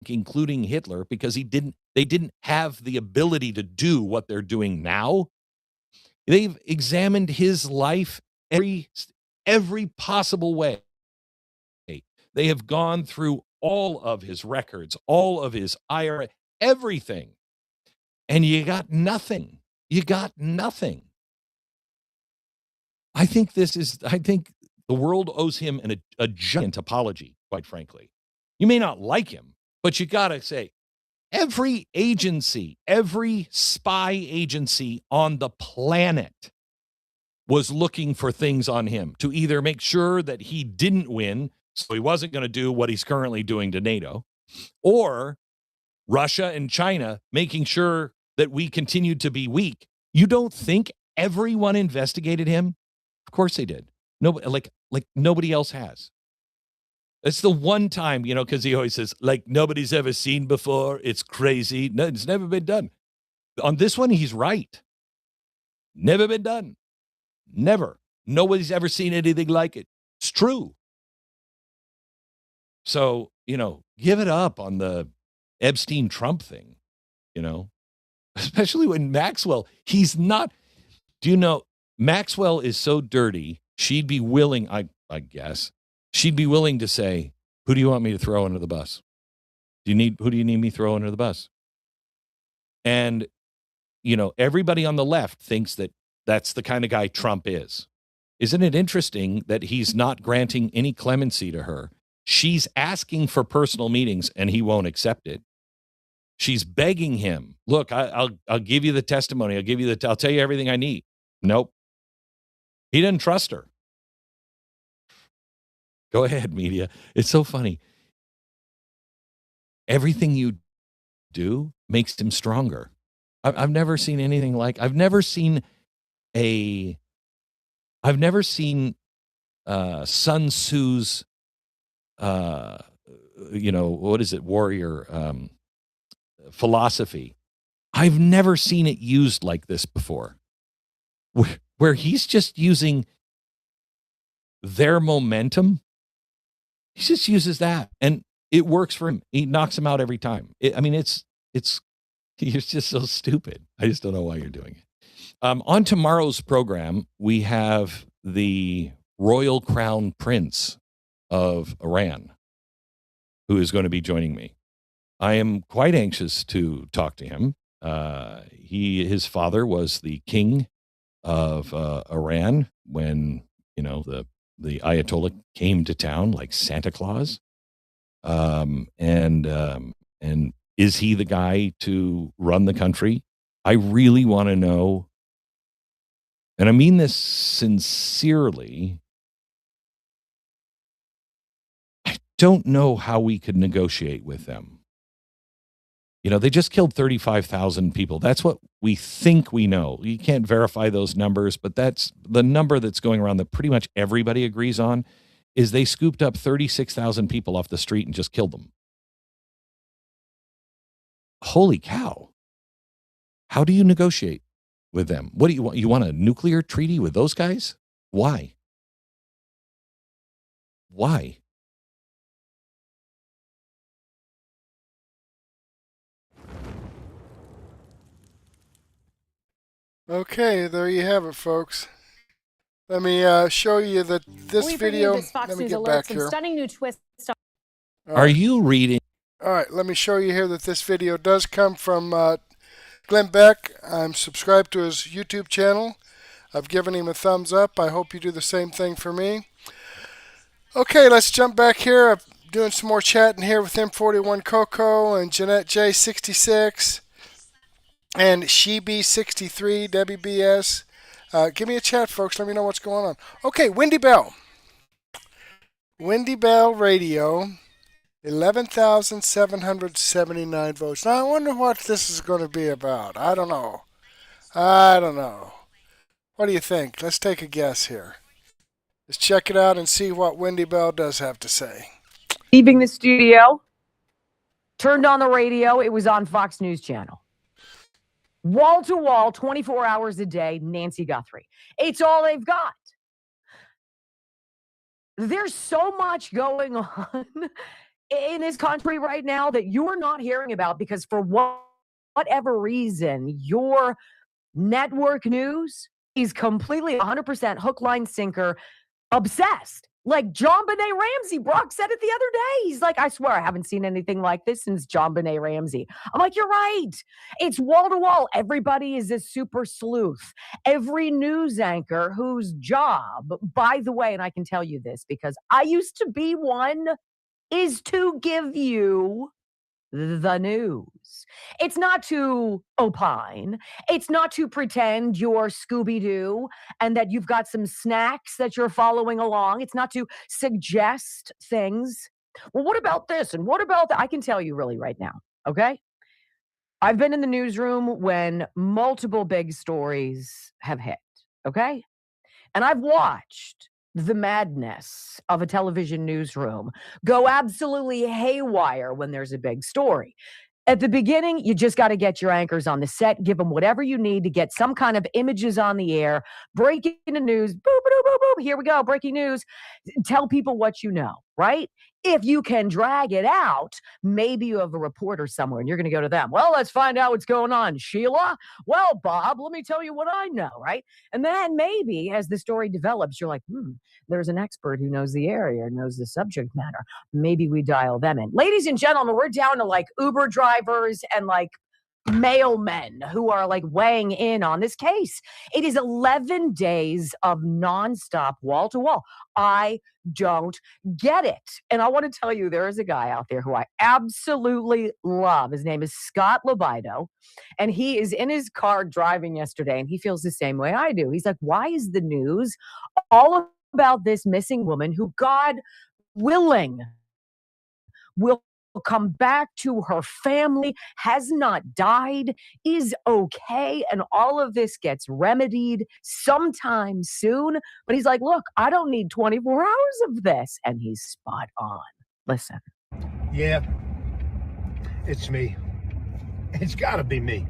including Hitler, because they didn't have the ability to do what they're doing now. They've examined his life every possible way. They have gone through all of his records, all of his IRA, everything. And you got nothing. I think the world owes him a giant apology, quite frankly. You may not like him, but you got to say, every agency, every spy agency on the planet was looking for things on him to either make sure that he didn't win, so he wasn't going to do what he's currently doing to NATO, or Russia and China making sure that we continued to be weak. You don't think everyone investigated him? Of course they did. Nobody, like nobody else has. It's the one time, because he always says, like nobody's ever seen before. It's crazy. No, it's never been done. On this one, he's right. Never been done. Never. Nobody's ever seen anything like it. It's true. So, give it up on the Epstein Trump thing, especially when Maxwell, he's not, Maxwell is so dirty. She'd be willing, I guess, she'd be willing to say, who do you want me to throw under the bus? Who do you need me to throw under the bus? And, everybody on the left thinks that that's the kind of guy Trump is. Isn't it interesting that he's not granting any clemency to her? She's asking for personal meetings and he won't accept it. She's begging him, look, I'll give you the testimony. I'll tell you everything I need. Nope. He doesn't trust her. Go ahead, media. It's so funny. Everything you do makes him stronger. I've never seen anything like, I've never seen Sun Tzu's, what is it? Warrior, philosophy. I've never seen it used like this before, where he's just using their momentum. He just uses that, and it works for him. He knocks him out every time. It's you're just so stupid. I just don't know why you're doing it. On tomorrow's program, we have the Royal Crown Prince of Iran, who is going to be joining me. I am quite anxious to talk to him. His father was the king of Iran when, the Ayatollah came to town like Santa Claus. And is he the guy to run the country? I really want to know, and I mean this sincerely. I don't know how we could negotiate with them. They just killed 35,000 people. That's what we think we know. You can't verify those numbers, but that's the number that's going around that pretty much everybody agrees on, is they scooped up 36,000 people off the street and just killed them. Holy cow. How do you negotiate with them? What do you want? You want a nuclear treaty with those guys? Why? Why? Okay, there you have it, folks. Let me show you that this video. Let me get back here. Stunning new twist. Are you reading? All right, let me show you here that this video does come from Glenn Beck. I'm subscribed to his YouTube channel. I've given him a thumbs up. I hope you do the same thing for me. Okay, let's jump back here. I'm doing some more chatting here with M41 Coco and Jeanette J66 and Sheb63, Debbie BS. Give me a chat, folks. Let me know what's going on. Okay, Wendy Bell. Wendy Bell Radio. 11,779 votes. Now, I wonder what this is going to be about. I don't know. What do you think? Let's take a guess here. Let's check it out and see what Wendy Bell does have to say. Leaving the studio, turned on the radio. It was on Fox News Channel. Wall to wall, 24 hours a day, Nancy Guthrie. It's all they've got. There's so much going on in this country right now that you're not hearing about because for whatever reason, your network news is completely 100% hook, line, sinker, obsessed. Like John Benet Ramsey, Brock said it the other day. He's like, I swear I haven't seen anything like this since John Benet Ramsey. I'm like, you're right. It's wall to wall. Everybody is a super sleuth. Every news anchor whose job, by the way, and I can tell you this because I used to be one, is to give you the news. It's not to opine. It's not to pretend you're Scooby-Doo and that you've got some snacks that you're following along. It's not to suggest things. Well, what about this? And what about that? I can tell you really right now, okay? I've been in the newsroom when multiple big stories have hit, okay? And I've watched the madness of a television newsroom go absolutely haywire when there's a big story. At the beginning, you just got to get your anchors on the set, give them whatever you need to get some kind of images on the air, breaking the news, boop, boop, boop, boop, here we go, breaking news. Tell people what you know, right? If you can drag it out, maybe you have a reporter somewhere and you're going to go to them. Well, let's find out what's going on, Sheila. Well, Bob, let me tell you what I know, right? And then maybe as the story develops, you're like, there's an expert who knows the area, knows the subject matter. Maybe we dial them in. Ladies and gentlemen, we're down to like Uber drivers and like mailmen who are like weighing in on this case. It is 11 days of nonstop wall to wall. I don't get it. And I want to tell you, there is a guy out there who I absolutely love. His name is Scott Lobido, and he is in his car driving yesterday, and he feels the same way I do. He's like, why is the news all about this missing woman who, God willing, will come back to her family, has not died, is okay, and all of this gets remedied sometime soon. But he's like, look, I don't need 24 hours of this. And he's spot on. Listen. Yeah, it's me. It's got to be me.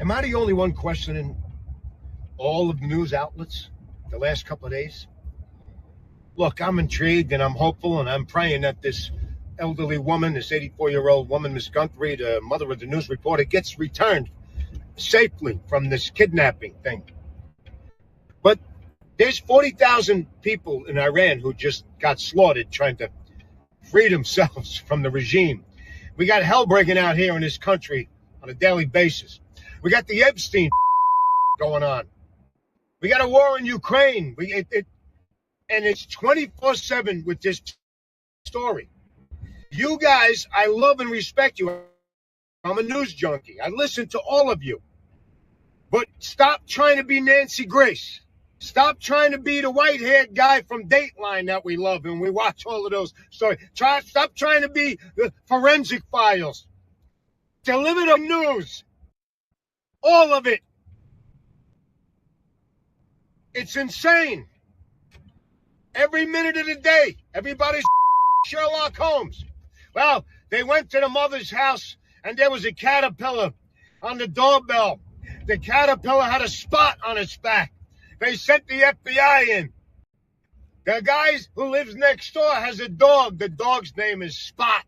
Am I the only one questioning all of the news outlets the last couple of days? Look, I'm intrigued and I'm hopeful and I'm praying that this elderly woman, this 84-year-old woman, Miss Guthrie, the mother of the news reporter, gets returned safely from this kidnapping thing. But there's 40,000 people in Iran who just got slaughtered trying to free themselves from the regime. We got hell breaking out here in this country on a daily basis. We got the Epstein going on. We got a war in Ukraine. And it's 24/7 with this story. You guys, I love and respect you. I'm a news junkie. I listen to all of you. But stop trying to be Nancy Grace. Stop trying to be the white-haired guy from Dateline that we love and we watch all of those stories. Stop trying to be the Forensic Files. Deliver the news. All of it. It's insane. Every minute of the day, everybody's Sherlock Holmes. Well, they went to the mother's house and there was a caterpillar on the doorbell. The caterpillar had a spot on its back. They sent the FBI in. The guy who lives next door has a dog. The dog's name is Spot.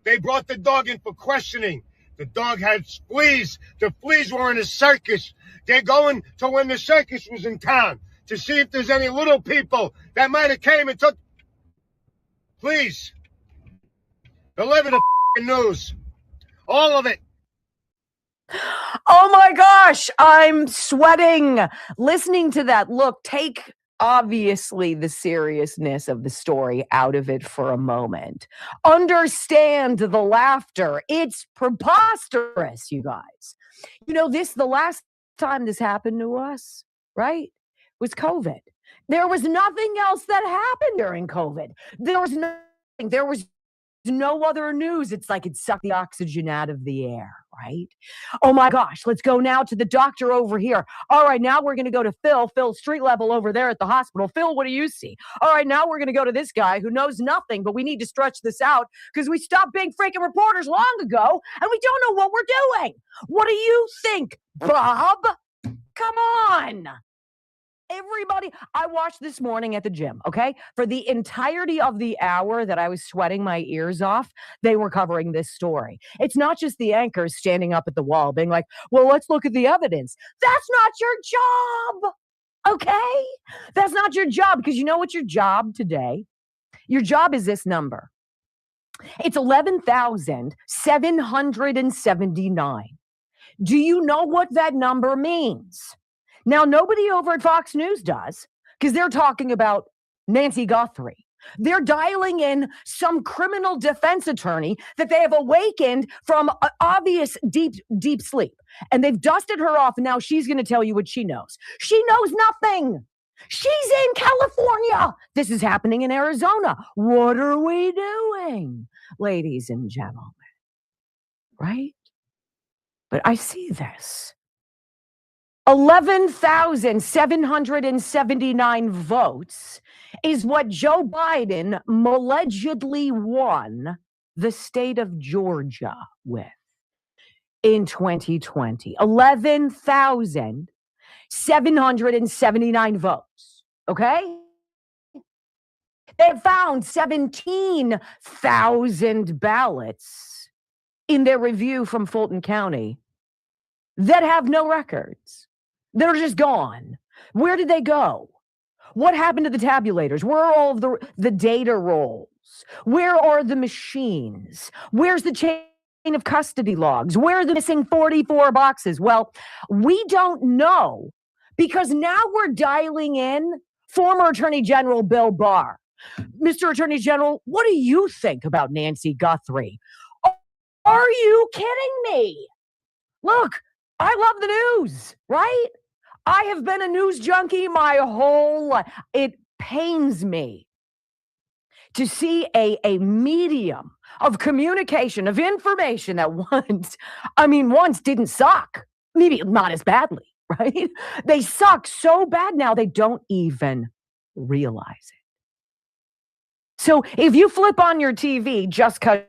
They brought the dog in for questioning. The dog had fleas. The fleas were in a circus. They're going to when the circus was in town to see if there's any little people that might have came and took. Please, deliver the news. All of it. Oh my gosh, I'm sweating listening to that. Look, take obviously the seriousness of the story out of it for a moment. Understand the laughter. It's preposterous, you guys. You know, the last time this happened to us, right, was COVID. There was nothing else that happened during COVID. There was nothing. There was no other news. It's like it sucked the oxygen out of the air, right? Oh my gosh, let's go now to the doctor over here. All right, now we're going to go to Phil, street level over there at the hospital. Phil, what do you see? All right, now we're going to go to this guy who knows nothing, but we need to stretch this out because we stopped being freaking reporters long ago and we don't know what we're doing. What do you think, Bob? Come on. Everybody, I watched this morning at the gym, okay? For the entirety of the hour that I was sweating my ears off, they were covering this story. It's not just the anchors standing up at the wall being like, well, let's look at the evidence. That's not your job, okay? That's not your job because you know what's your job today? Your job is this number. It's 11,779. Do you know what that number means? Now, nobody over at Fox News does because they're talking about Nancy Guthrie. They're dialing in some criminal defense attorney that they have awakened from obvious deep sleep. And they've dusted her off. And now she's going to tell you what she knows. She knows nothing. She's in California. This is happening in Arizona. What are we doing, ladies and gentlemen? Right? But I see this. 11,779 votes is what Joe Biden allegedly won the state of Georgia with in 2020. 11,779 votes. Okay? They found 17,000 ballots in their review from Fulton County that have no records. They're just gone. Where did they go? What happened to the tabulators? Where are all of the data rolls? Where are the machines? Where's the chain of custody logs? Where are the missing 44 boxes? Well, we don't know because now we're dialing in former Attorney General Bill Barr. Mr. Attorney General, what do you think about Nancy Guthrie? Are you kidding me? Look, I love the news, right? I have been a news junkie my whole life. It pains me to see a medium of communication, of information that once didn't suck. Maybe not as badly, right? They suck so bad now they don't even realize it. So if you flip on your TV just because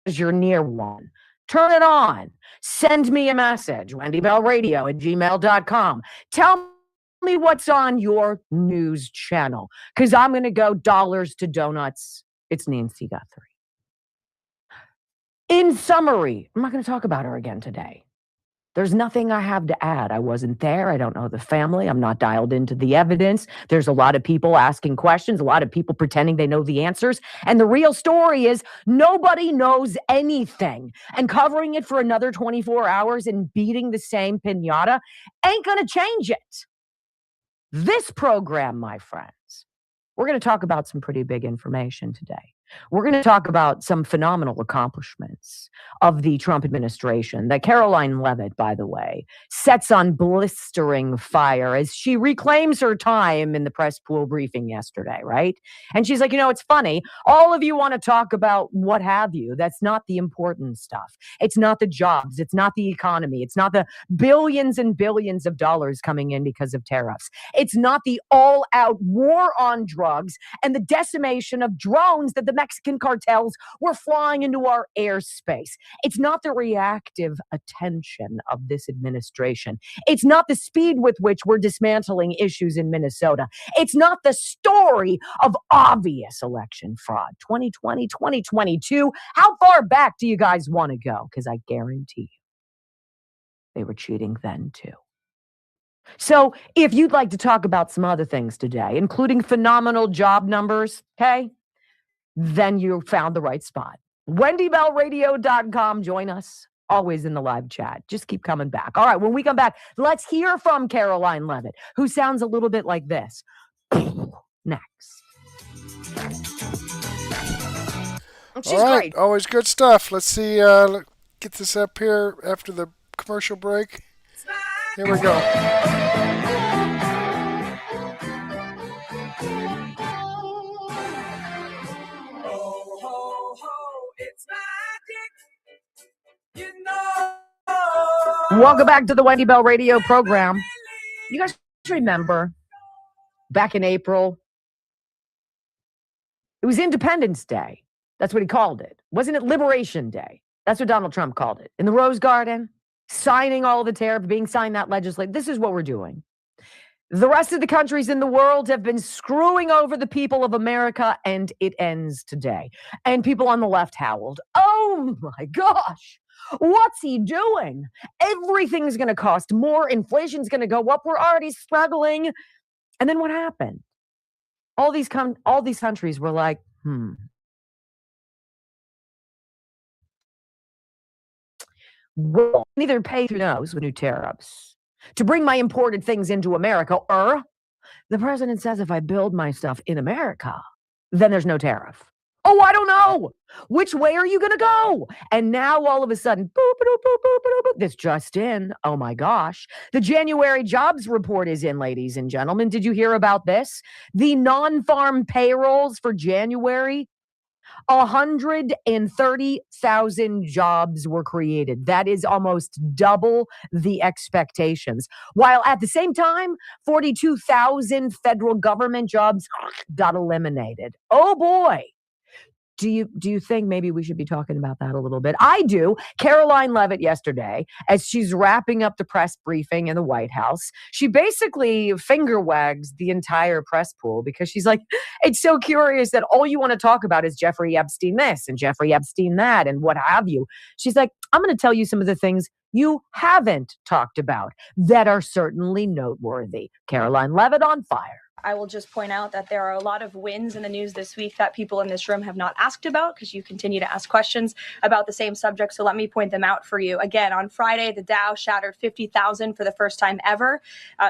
you're near one, Turn it on. Send me a message, wendybellradio@gmail.com. Tell me what's on your news channel, because I'm going to go dollars to donuts. It's Nancy Guthrie. In summary, I'm not going to talk about her again today. There's nothing I have to add. I wasn't there. I don't know the family. I'm not dialed into the evidence. There's a lot of people asking questions, a lot of people pretending they know the answers. And the real story is nobody knows anything. And covering it for another 24 hours and beating the same piñata ain't going to change it. This program, my friends, we're going to talk about some pretty big information today. We're going to talk about some phenomenal accomplishments of the Trump administration that Caroline Leavitt, by the way, sets on blistering fire as she reclaims her time in the press pool briefing yesterday, right? And she's like, it's funny. All of you want to talk about what have you. That's not the important stuff. It's not the jobs. It's not the economy. It's not the billions and billions of dollars coming in because of tariffs. It's not the all-out war on drugs and the decimation of drones that the Mexican cartels were flying into our airspace. It's not the reactive attention of this administration. It's not the speed with which we're dismantling issues in Minnesota. It's not the story of obvious election fraud. 2020, 2022. How far back do you guys want to go? Because I guarantee you, they were cheating then too. So if you'd like to talk about some other things today, including phenomenal job numbers, okay, then you found the right spot. WendyBellRadio.com. Join us. Always in the live chat. Just keep coming back. All right, when we come back, let's hear from Caroline Leavitt, who sounds a little bit like this. Next. She's all right, great. Always good stuff. Let's see. Get this up here after the commercial break. Here we go. Welcome back to the Wendy Bell Radio program. You guys remember back in April, it was Independence Day. That's what he called it. Wasn't it Liberation Day? That's what Donald Trump called it. In the Rose Garden, signing all the tariffs, being signed that legislation. This is what we're doing. The rest of the countries in the world have been screwing over the people of America, and it ends today. And people on the left howled, oh my gosh, what's he doing? Everything's going to cost more. Inflation's going to go up. We're already struggling. And then what happened? All these countries were like, We'll either pay through nose with new tariffs to bring my imported things into America, or the president says if I build my stuff in America, then there's no tariff. Oh, I don't know. Which way are you going to go? And now all of a sudden, this just in. Oh my gosh. The January jobs report is in, ladies and gentlemen. Did you hear about this? The non-farm payrolls for January, 130,000 jobs were created. That is almost double the expectations. While at the same time, 42,000 federal government jobs got eliminated. Oh boy. Do you think maybe we should be talking about that a little bit? I do. Caroline Leavitt yesterday, as she's wrapping up the press briefing in the White House, she basically finger wags the entire press pool because she's like, it's so curious that all you want to talk about is Jeffrey Epstein this and Jeffrey Epstein that and what have you. She's like, I'm going to tell you some of the things you haven't talked about that are certainly noteworthy. Caroline Leavitt on fire. I will just point out that there are a lot of wins in the news this week that people in this room have not asked about because you continue to ask questions about the same subject. So let me point them out for you. Again, on Friday, the Dow shattered 50,000 for the first time ever.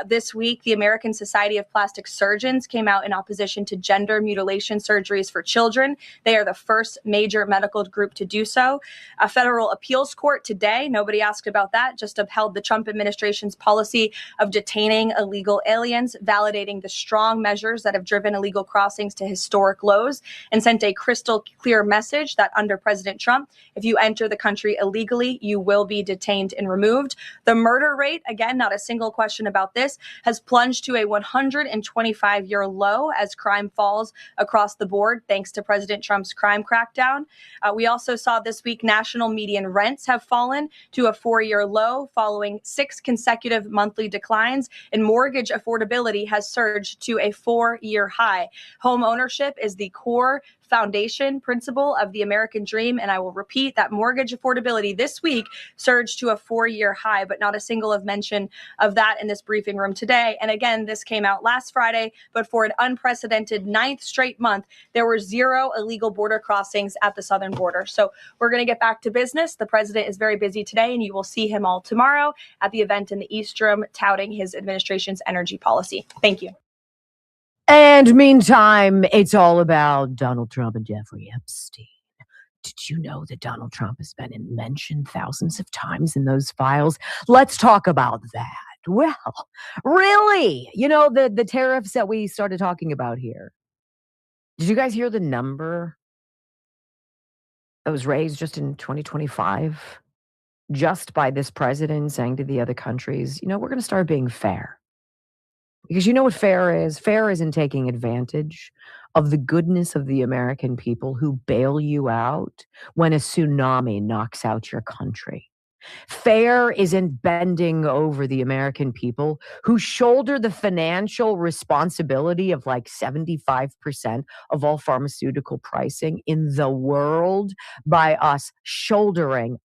This week, the American Society of Plastic Surgeons came out in opposition to gender mutilation surgeries for children. They are the first major medical group to do so. A federal appeals court today, nobody asked about that, just upheld the Trump administration's policy of detaining illegal aliens, validating the strong strong measures that have driven illegal crossings to historic lows and sent a crystal clear message that under President Trump, if you enter the country illegally, you will be detained and removed. The murder rate, again, not a single question about this, has plunged to a 125-year low as crime falls across the board, thanks to President Trump's crime crackdown. We also saw this week national median rents have fallen to a 4-year low following 6 consecutive monthly declines, and mortgage affordability has surged to a 4-year high. Home ownership is the core foundation principle of the American dream. And I will repeat that mortgage affordability this week surged to a 4-year high, but not a single mention of that in this briefing room today. And again, this came out last Friday, but for an unprecedented 9th straight month, there were 0 illegal border crossings at the southern border. So we're going to get back to business. The president is very busy today, and you will see him all tomorrow at the event in the East Room touting his administration's energy policy. Thank you. And meantime, it's all about Donald Trump and Jeffrey Epstein. Did you know that Donald Trump has been mentioned thousands of times in those files? Let's talk about that. Well, really, the tariffs that we started talking about here. Did you guys hear the number that was raised just in 2025? Just by this president saying to the other countries, we're going to start being fair. Because you know what fair is? Fair isn't taking advantage of the goodness of the American people who bail you out when a tsunami knocks out your country. Fair isn't bending over the American people who shoulder the financial responsibility of like 75% of all pharmaceutical pricing in the world by us shouldering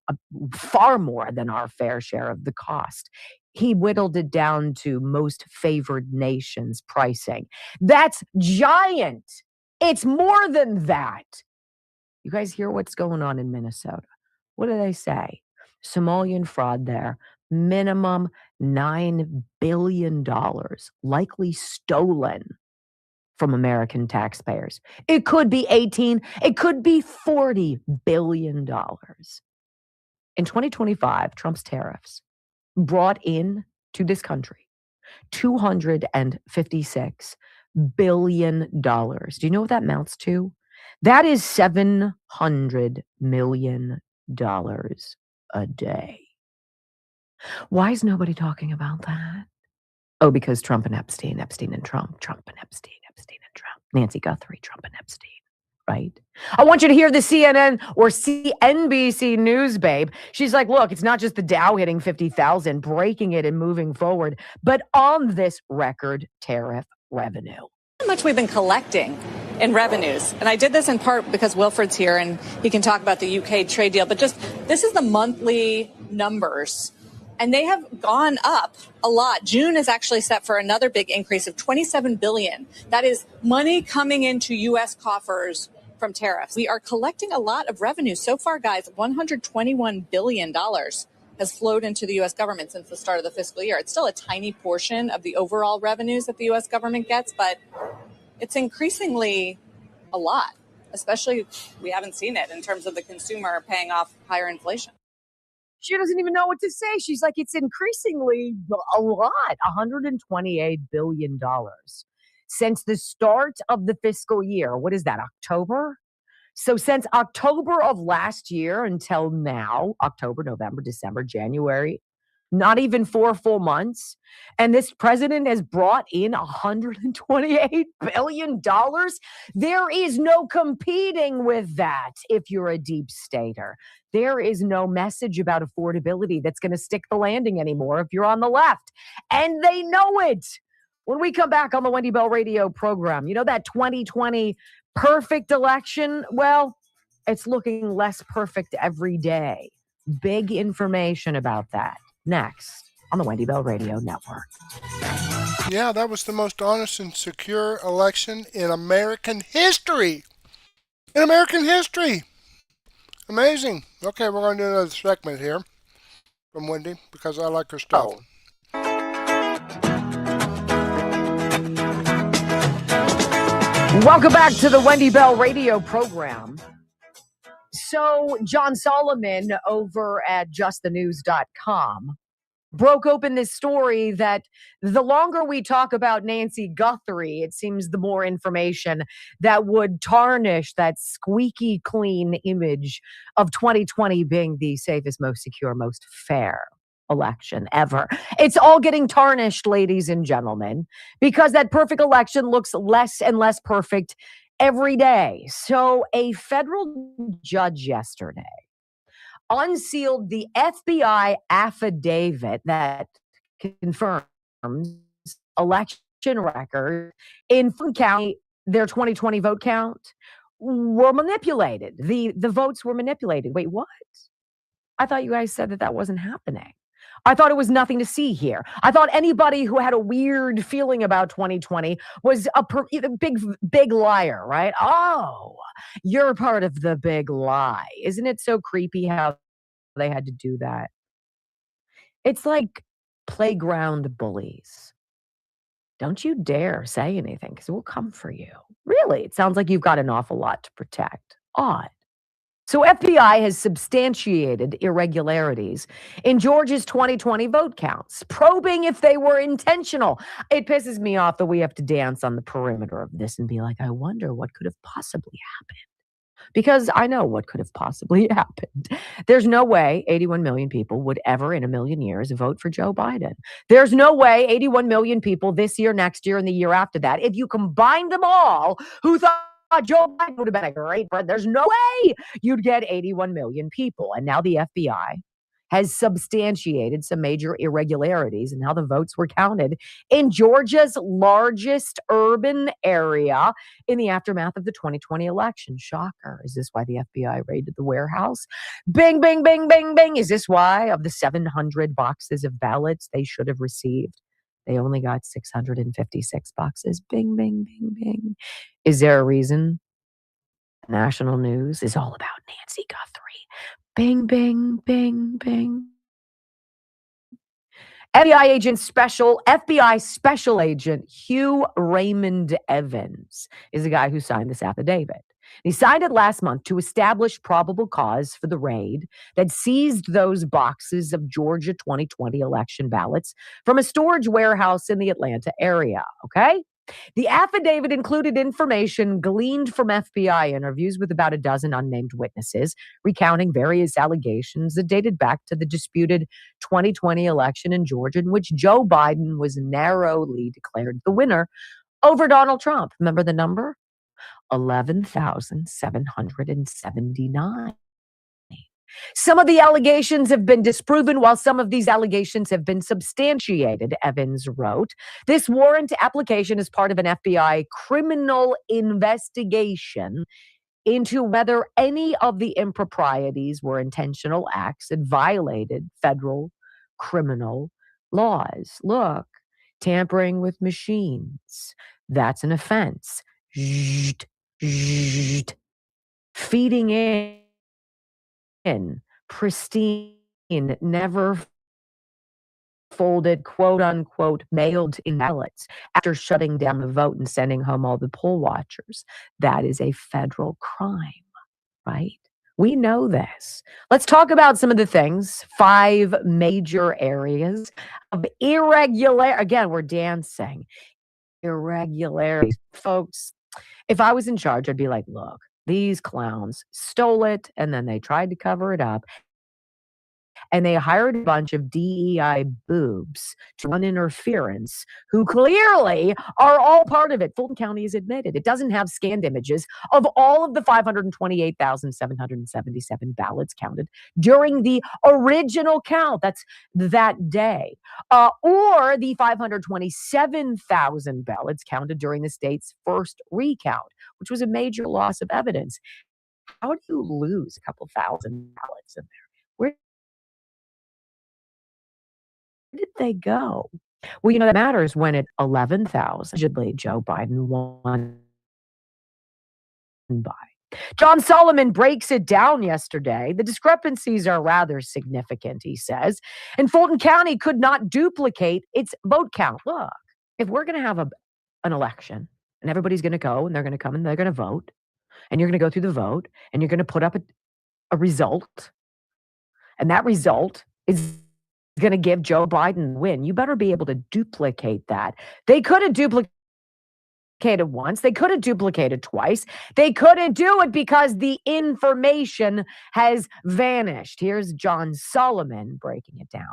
far more than our fair share of the cost. He whittled it down to most favored nations pricing. That's giant. It's more than that. You guys hear what's going on in Minnesota? What do they say? Somalian fraud there. Minimum $9 billion, likely stolen from American taxpayers. It could be 18, it could be $40 billion. In 2025, Trump's tariffs brought in to this country $256 billion. Do you know what that amounts to? That is $700 million a day. Why is nobody talking about that? Oh, because Trump and Epstein, Epstein and Trump, Trump and Epstein, Epstein and Trump, Nancy Guthrie, Trump and Epstein. Right? I want you to hear the CNN or CNBC news, babe. She's like, look, it's not just the Dow hitting 50,000, breaking it and moving forward, but on this record tariff revenue. How much we've been collecting in revenues. And I did this in part because Wilfred's here and he can talk about the UK trade deal, but just this is the monthly numbers. And they have gone up a lot. June is actually set for another big increase of $27 billion. That is money coming into U.S. coffers from tariffs. We are collecting a lot of revenue. So far, guys, $121 billion has flowed into the U.S. government since the start of the fiscal year. It's still a tiny portion of the overall revenues that the U.S. government gets, but it's increasingly a lot, especially we haven't seen it in terms of the consumer paying off higher inflation. She doesn't even know what to say. She's like, it's increasingly a lot, $128 billion. Since the start of the fiscal year, what is that, October? So since October of last year until now, October, November, December, January, not even 4 full months. And this president has brought in $128 billion. There is no competing with that if you're a deep stater. There is no message about affordability that's going to stick the landing anymore if you're on the left. And they know it. When we come back on the Wendy Bell radio program, that 2020 perfect election, well, it's looking less perfect every day. Big information about that next on the Wendy Bell Radio Network. Yeah, that was the most honest and secure election in American history. In American history. Amazing. Okay, we're going to do another segment here from Wendy because I like her stuff. Welcome back to the Wendy Bell radio program. So, John Solomon over at justthenews.com broke open this story that the longer we talk about Nancy Guthrie, it seems the more information that would tarnish that squeaky clean image of 2020 being the safest, most secure, most fair election ever. It's all getting tarnished, ladies and gentlemen, because that perfect election looks less and less perfect every day. So a federal judge yesterday unsealed the FBI affidavit that confirms election records in Fulton County. Their 2020 vote count were manipulated. The votes were manipulated. Wait, what? I thought you guys said that that wasn't happening. I thought it was nothing to see here. I thought anybody who had a weird feeling about 2020 was a big liar, right? Oh, you're part of the big lie. Isn't it so creepy how they had to do that? It's like playground bullies. Don't you dare say anything because we'll come for you. Really, it sounds like you've got an awful lot to protect. Odd. So FBI has substantiated irregularities in Georgia's 2020 vote counts, probing if they were intentional. It pisses me off that we have to dance on the perimeter of this and be like, I wonder what could have possibly happened. Because I know what could have possibly happened. There's no way 81 million people would ever in a million years vote for Joe Biden. There's no way 81 million people this year, next year, and the year after that, if you combine them all, who thought Joe Biden would have been a great president. There's no way you'd get 81 million people. And now the FBI has substantiated some major irregularities in how the votes were counted in Georgia's largest urban area in the aftermath of the 2020 election. Shocker. Is this why the FBI raided the warehouse? Bing, bing, bing, bing, bing. Is this why of the 700 boxes of ballots they should have received, they only got 656 boxes? Bing, bing, bing, bing. Is there a reason? National news is all about Nancy Guthrie. Bing, bing, bing, bing. FBI Special Agent Hugh Raymond Evans is the guy who signed this affidavit. He signed it last month to establish probable cause for the raid that seized those boxes of Georgia 2020 election ballots from a storage warehouse in the Atlanta area, okay? The affidavit included information gleaned from FBI interviews with about a dozen unnamed witnesses, recounting various allegations that dated back to the disputed 2020 election in Georgia, in which Joe Biden was narrowly declared the winner over Donald Trump. Remember the number? 11,779. Some of the allegations have been disproven, while some of these allegations have been substantiated, Evans wrote. This warrant application is part of an FBI criminal investigation into whether any of the improprieties were intentional acts that violated federal criminal laws. Look, tampering with machines, that's an offense. Feeding in pristine, never folded, quote unquote, mailed in ballots after shutting down the vote and sending home all the poll watchers. That is a federal crime, right? We know this. Let's talk about some of the things, 5 major areas of again, we're dancing. Irregularities. Folks, if I was in charge, I'd be like, look, these clowns stole it, and then they tried to cover it up. And they hired a bunch of DEI boobs to run interference who clearly are all part of it. Fulton County has admitted it doesn't have scanned images of all of the 528,777 ballots counted during the original count. That's that day. Or the 527,000 ballots counted during the state's first recount, which was a major loss of evidence. How do you lose a couple thousand ballots in there? Where did they go? Well, that matters when at 11,000, allegedly Joe Biden won by. John Solomon breaks it down yesterday. The discrepancies are rather significant, he says, and Fulton County could not duplicate its vote count. Look, if we're going to have an election and everybody's going to go and they're going to come and they're going to vote and you're going to go through the vote and you're going to put up a result, and that result is going to give Joe Biden the win. You better be able to duplicate that. They could have duplicated once. They could have duplicated twice. They couldn't do it because the information has vanished. Here's John Solomon breaking it down.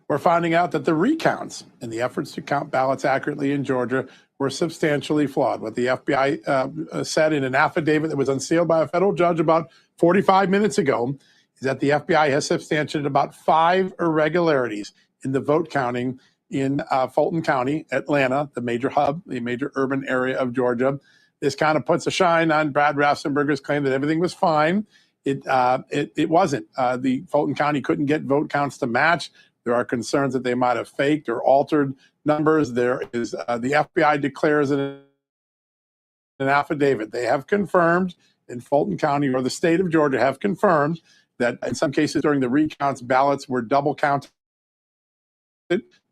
We're finding out that the recounts and the efforts to count ballots accurately in Georgia were substantially flawed. What the FBI said in an affidavit that was unsealed by a federal judge about 45 minutes ago is that the FBI has substantiated about 5 irregularities in the vote counting in Fulton County, Atlanta, the major hub, the major urban area of Georgia. This kind of puts a shine on Brad Raffensperger's claim that everything was fine. It wasn't. The Fulton County couldn't get vote counts to match. There are concerns that they might have faked or altered numbers. There is the FBI declares in an affidavit. They have confirmed in Fulton County, or the state of Georgia have confirmed, that in some cases during the recounts, ballots were double counted,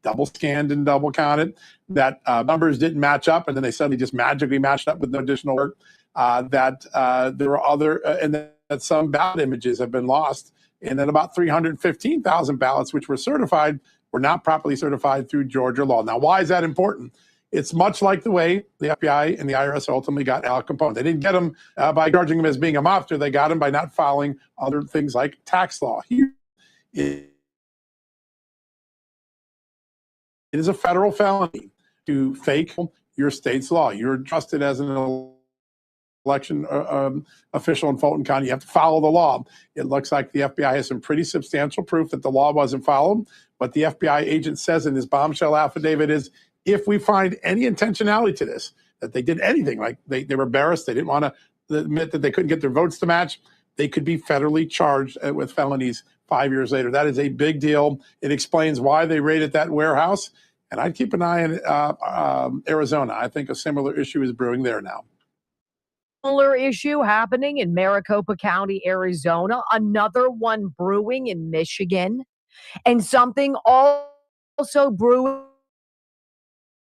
double scanned and double counted, that numbers didn't match up, and then they suddenly just magically matched up with no additional work, that there were other, and that some ballot images have been lost, and that about 315,000 ballots, which were certified, were not properly certified through Georgia law. Now, why is that important? It's much like the way the FBI and the IRS ultimately got Al Capone. They didn't get him by charging him as being a mobster. They got him by not following other things like tax law. Here, it is a federal felony to fake your state's law. You're trusted as an election official in Fulton County. You have to follow the law. It looks like the FBI has some pretty substantial proof that the law wasn't followed. What the FBI agent says in his bombshell affidavit is, if we find any intentionality to this, that they did anything, like they were embarrassed, they didn't want to admit that they couldn't get their votes to match, they could be federally charged with felonies 5 years later. That is a big deal. It explains why they raided that warehouse. And I'd keep an eye on Arizona. I think a similar issue is brewing there now. Similar issue happening in Maricopa County, Arizona, another one brewing in Michigan, and something also brewing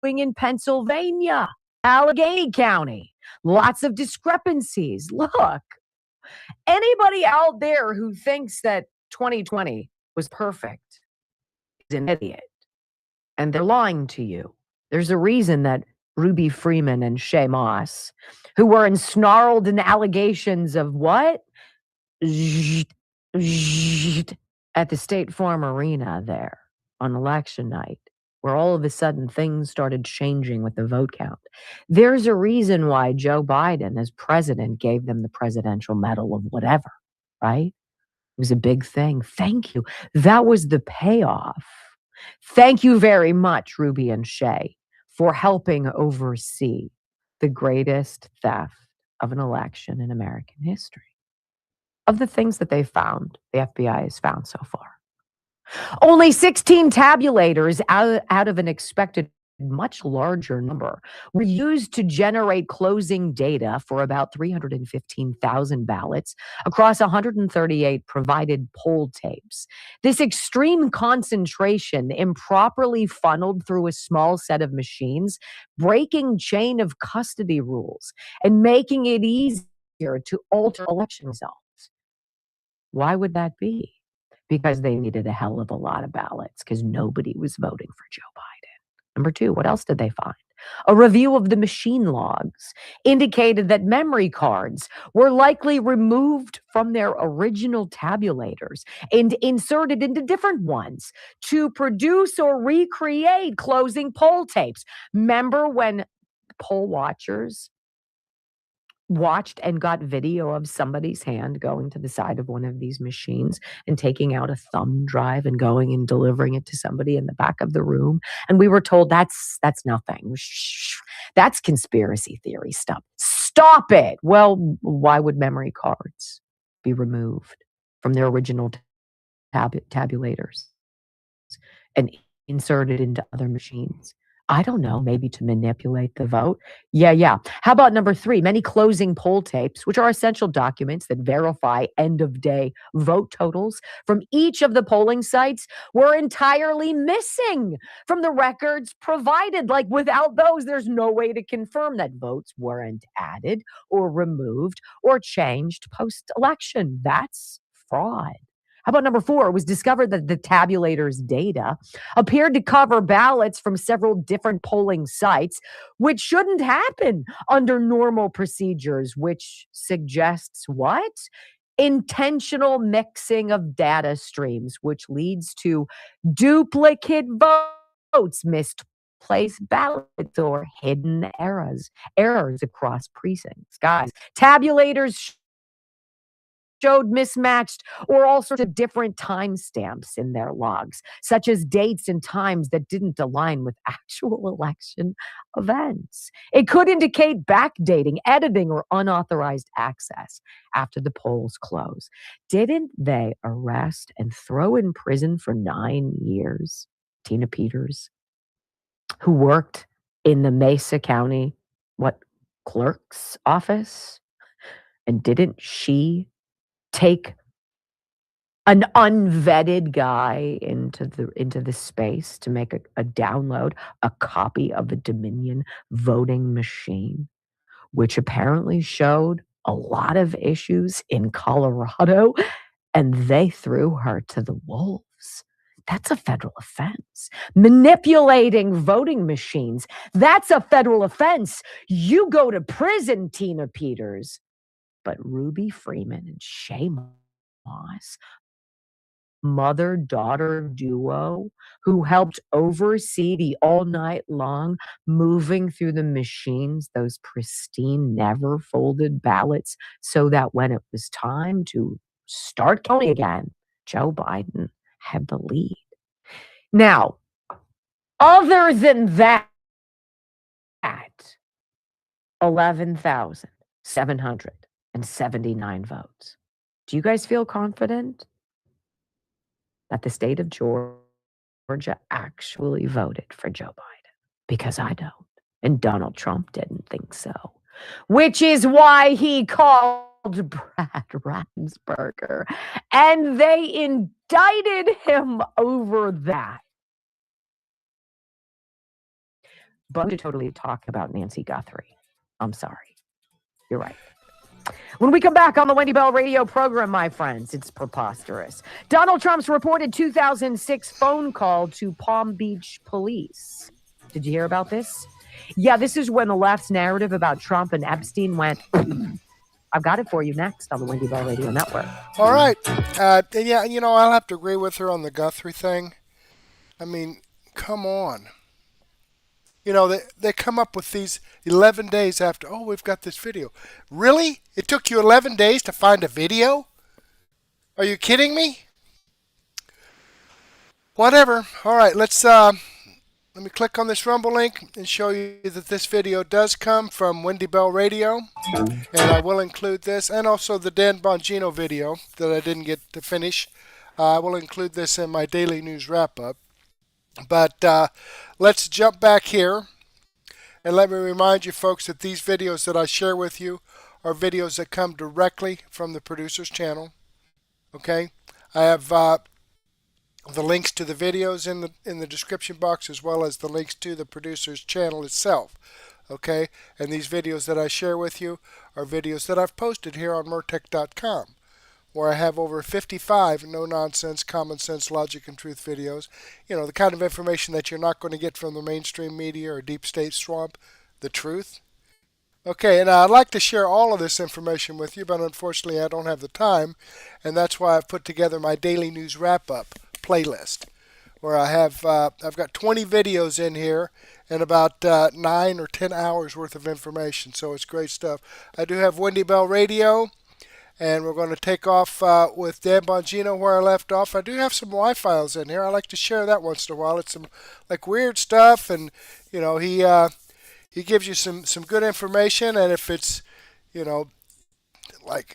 in Pennsylvania, Allegheny County. Lots of discrepancies. Look, anybody out there who thinks that 2020 was perfect is an idiot, and they're lying to you. There's a reason that Ruby Freeman and Shay Moss, who were ensnarled in allegations of what? At the State Farm Arena there on election night, where all of a sudden things started changing with the vote count. There's a reason why Joe Biden, as president, gave them the Presidential Medal of whatever, right? It was a big thing. Thank you. That was the payoff. Thank you very much, Ruby and Shay, for helping oversee the greatest theft of an election in American history. Of the things that they found, the FBI has found so far. Only 16 tabulators out of an expected much larger number were used to generate closing data for about 315,000 ballots across 138 provided poll tapes. This extreme concentration improperly funneled through a small set of machines, breaking chain of custody rules and making it easier to alter election results. Why would that be? Because they needed a hell of a lot of ballots because nobody was voting for Joe Biden. Number two, what else did they find? A review of the machine logs indicated that memory cards were likely removed from their original tabulators and inserted into different ones to produce or recreate closing poll tapes. Remember when poll watchers watched and got video of somebody's hand going to the side of one of these machines and taking out a thumb drive and going and delivering it to somebody in the back of the room? And we were told that's nothing. That's conspiracy theory stuff. Stop it. Well, why would memory cards be removed from their original tabulators and inserted into other machines? I don't know, maybe to manipulate the vote. Yeah. How about number three? Many closing poll tapes, which are essential documents that verify end-of-day vote totals from each of the polling sites, were entirely missing from the records provided. Like, without those, there's no way to confirm that votes weren't added or removed or changed post-election. That's fraud. How about number 4? It was discovered that the tabulator's data appeared to cover ballots from several different polling sites, which shouldn't happen under normal procedures, which suggests what? Intentional mixing of data streams, which leads to duplicate votes, misplaced ballots, or hidden errors across precincts. Guys, tabulators showed mismatched or all sorts of different timestamps in their logs, such as dates and times that didn't align with actual election events. It could indicate backdating, editing, or unauthorized access after the polls close. Didn't they arrest and throw in prison for 9 years Tina Peters, who worked in the Mesa County, clerk's office? And didn't she take an unvetted guy into the space to make a download a copy of a Dominion voting machine, which apparently showed a lot of issues in Colorado, and they threw her to the wolves? That's a federal offense. Manipulating voting machines, that's a federal offense. You go to prison, Tina Peters. But Ruby Freeman and Shay Moss, mother-daughter duo who helped oversee the all-night long moving through the machines, those pristine, never-folded ballots, so that when it was time to start counting again, Joe Biden had the lead. Now, other than that, 11,779 votes. Do you guys feel confident that the state of Georgia actually voted for Joe Biden? Because I don't. And Donald Trump didn't think so. Which is why he called Brad Raffensperger. And they indicted him over that. But to totally talk about Nancy Guthrie. I'm sorry. You're right. When we come back on the Wendy Bell radio program, my friends, it's preposterous. Donald Trump's reported 2006 phone call to Palm Beach police. Did you hear about this? Yeah, this is when the left's narrative about Trump and Epstein went. I've got it for you next on the Wendy Bell Radio Network. All right. And yeah, I'll have to agree with her on the Guthrie thing. I mean, come on. They come up with these 11 days after, we've got this video. Really? It took you 11 days to find a video? Are you kidding me? Whatever. All right, let me click on this Rumble link and show you that this video does come from Wendy Bell Radio. And I will include this and also the Dan Bongino video that I didn't get to finish. I will include this in my daily news wrap-up. But let's jump back here, and let me remind you folks that these videos that I share with you are videos that come directly from the producer's channel. Okay, I have the links to the videos in the description box, as well as the links to the producer's channel itself. Okay, and these videos that I share with you are videos that I've posted here on Mertech.com. Where I have over 55 no-nonsense, common-sense, logic, and truth videos. The kind of information that you're not going to get from the mainstream media or deep state swamp, the truth. Okay, and I'd like to share all of this information with you, but unfortunately I don't have the time, and that's why I've put together my daily news wrap-up playlist, where I've got 20 videos in here and about 9 or 10 hours worth of information, so it's great stuff. I do have Wendy Bell Radio. And we're going to take off with Dan Bongino where I left off. I do have some Y-files in here. I like to share that once in a while. It's some weird stuff, and he gives you some good information. And if it's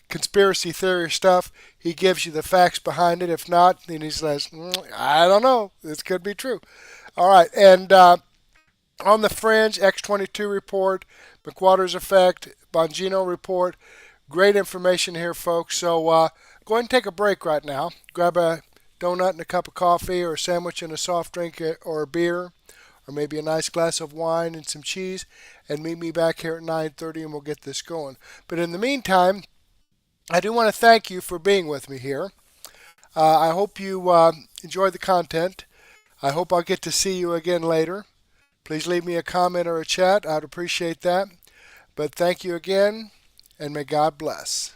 conspiracy theory stuff, he gives you the facts behind it. If not, then he says, I don't know. This could be true. All right, and on the fringe, X22 report, McWater's effect, Bongino report. Great information here, folks. So go ahead and take a break right now. Grab a donut and a cup of coffee, or a sandwich and a soft drink, or a beer, or maybe a nice glass of wine and some cheese, and meet me back here at 9:30, and we'll get this going. But in the meantime, I do want to thank you for being with me here. I hope you enjoy the content. I hope I'll get to see you again later. Please leave me a comment or a chat. I'd appreciate that. But thank you again, and may God bless.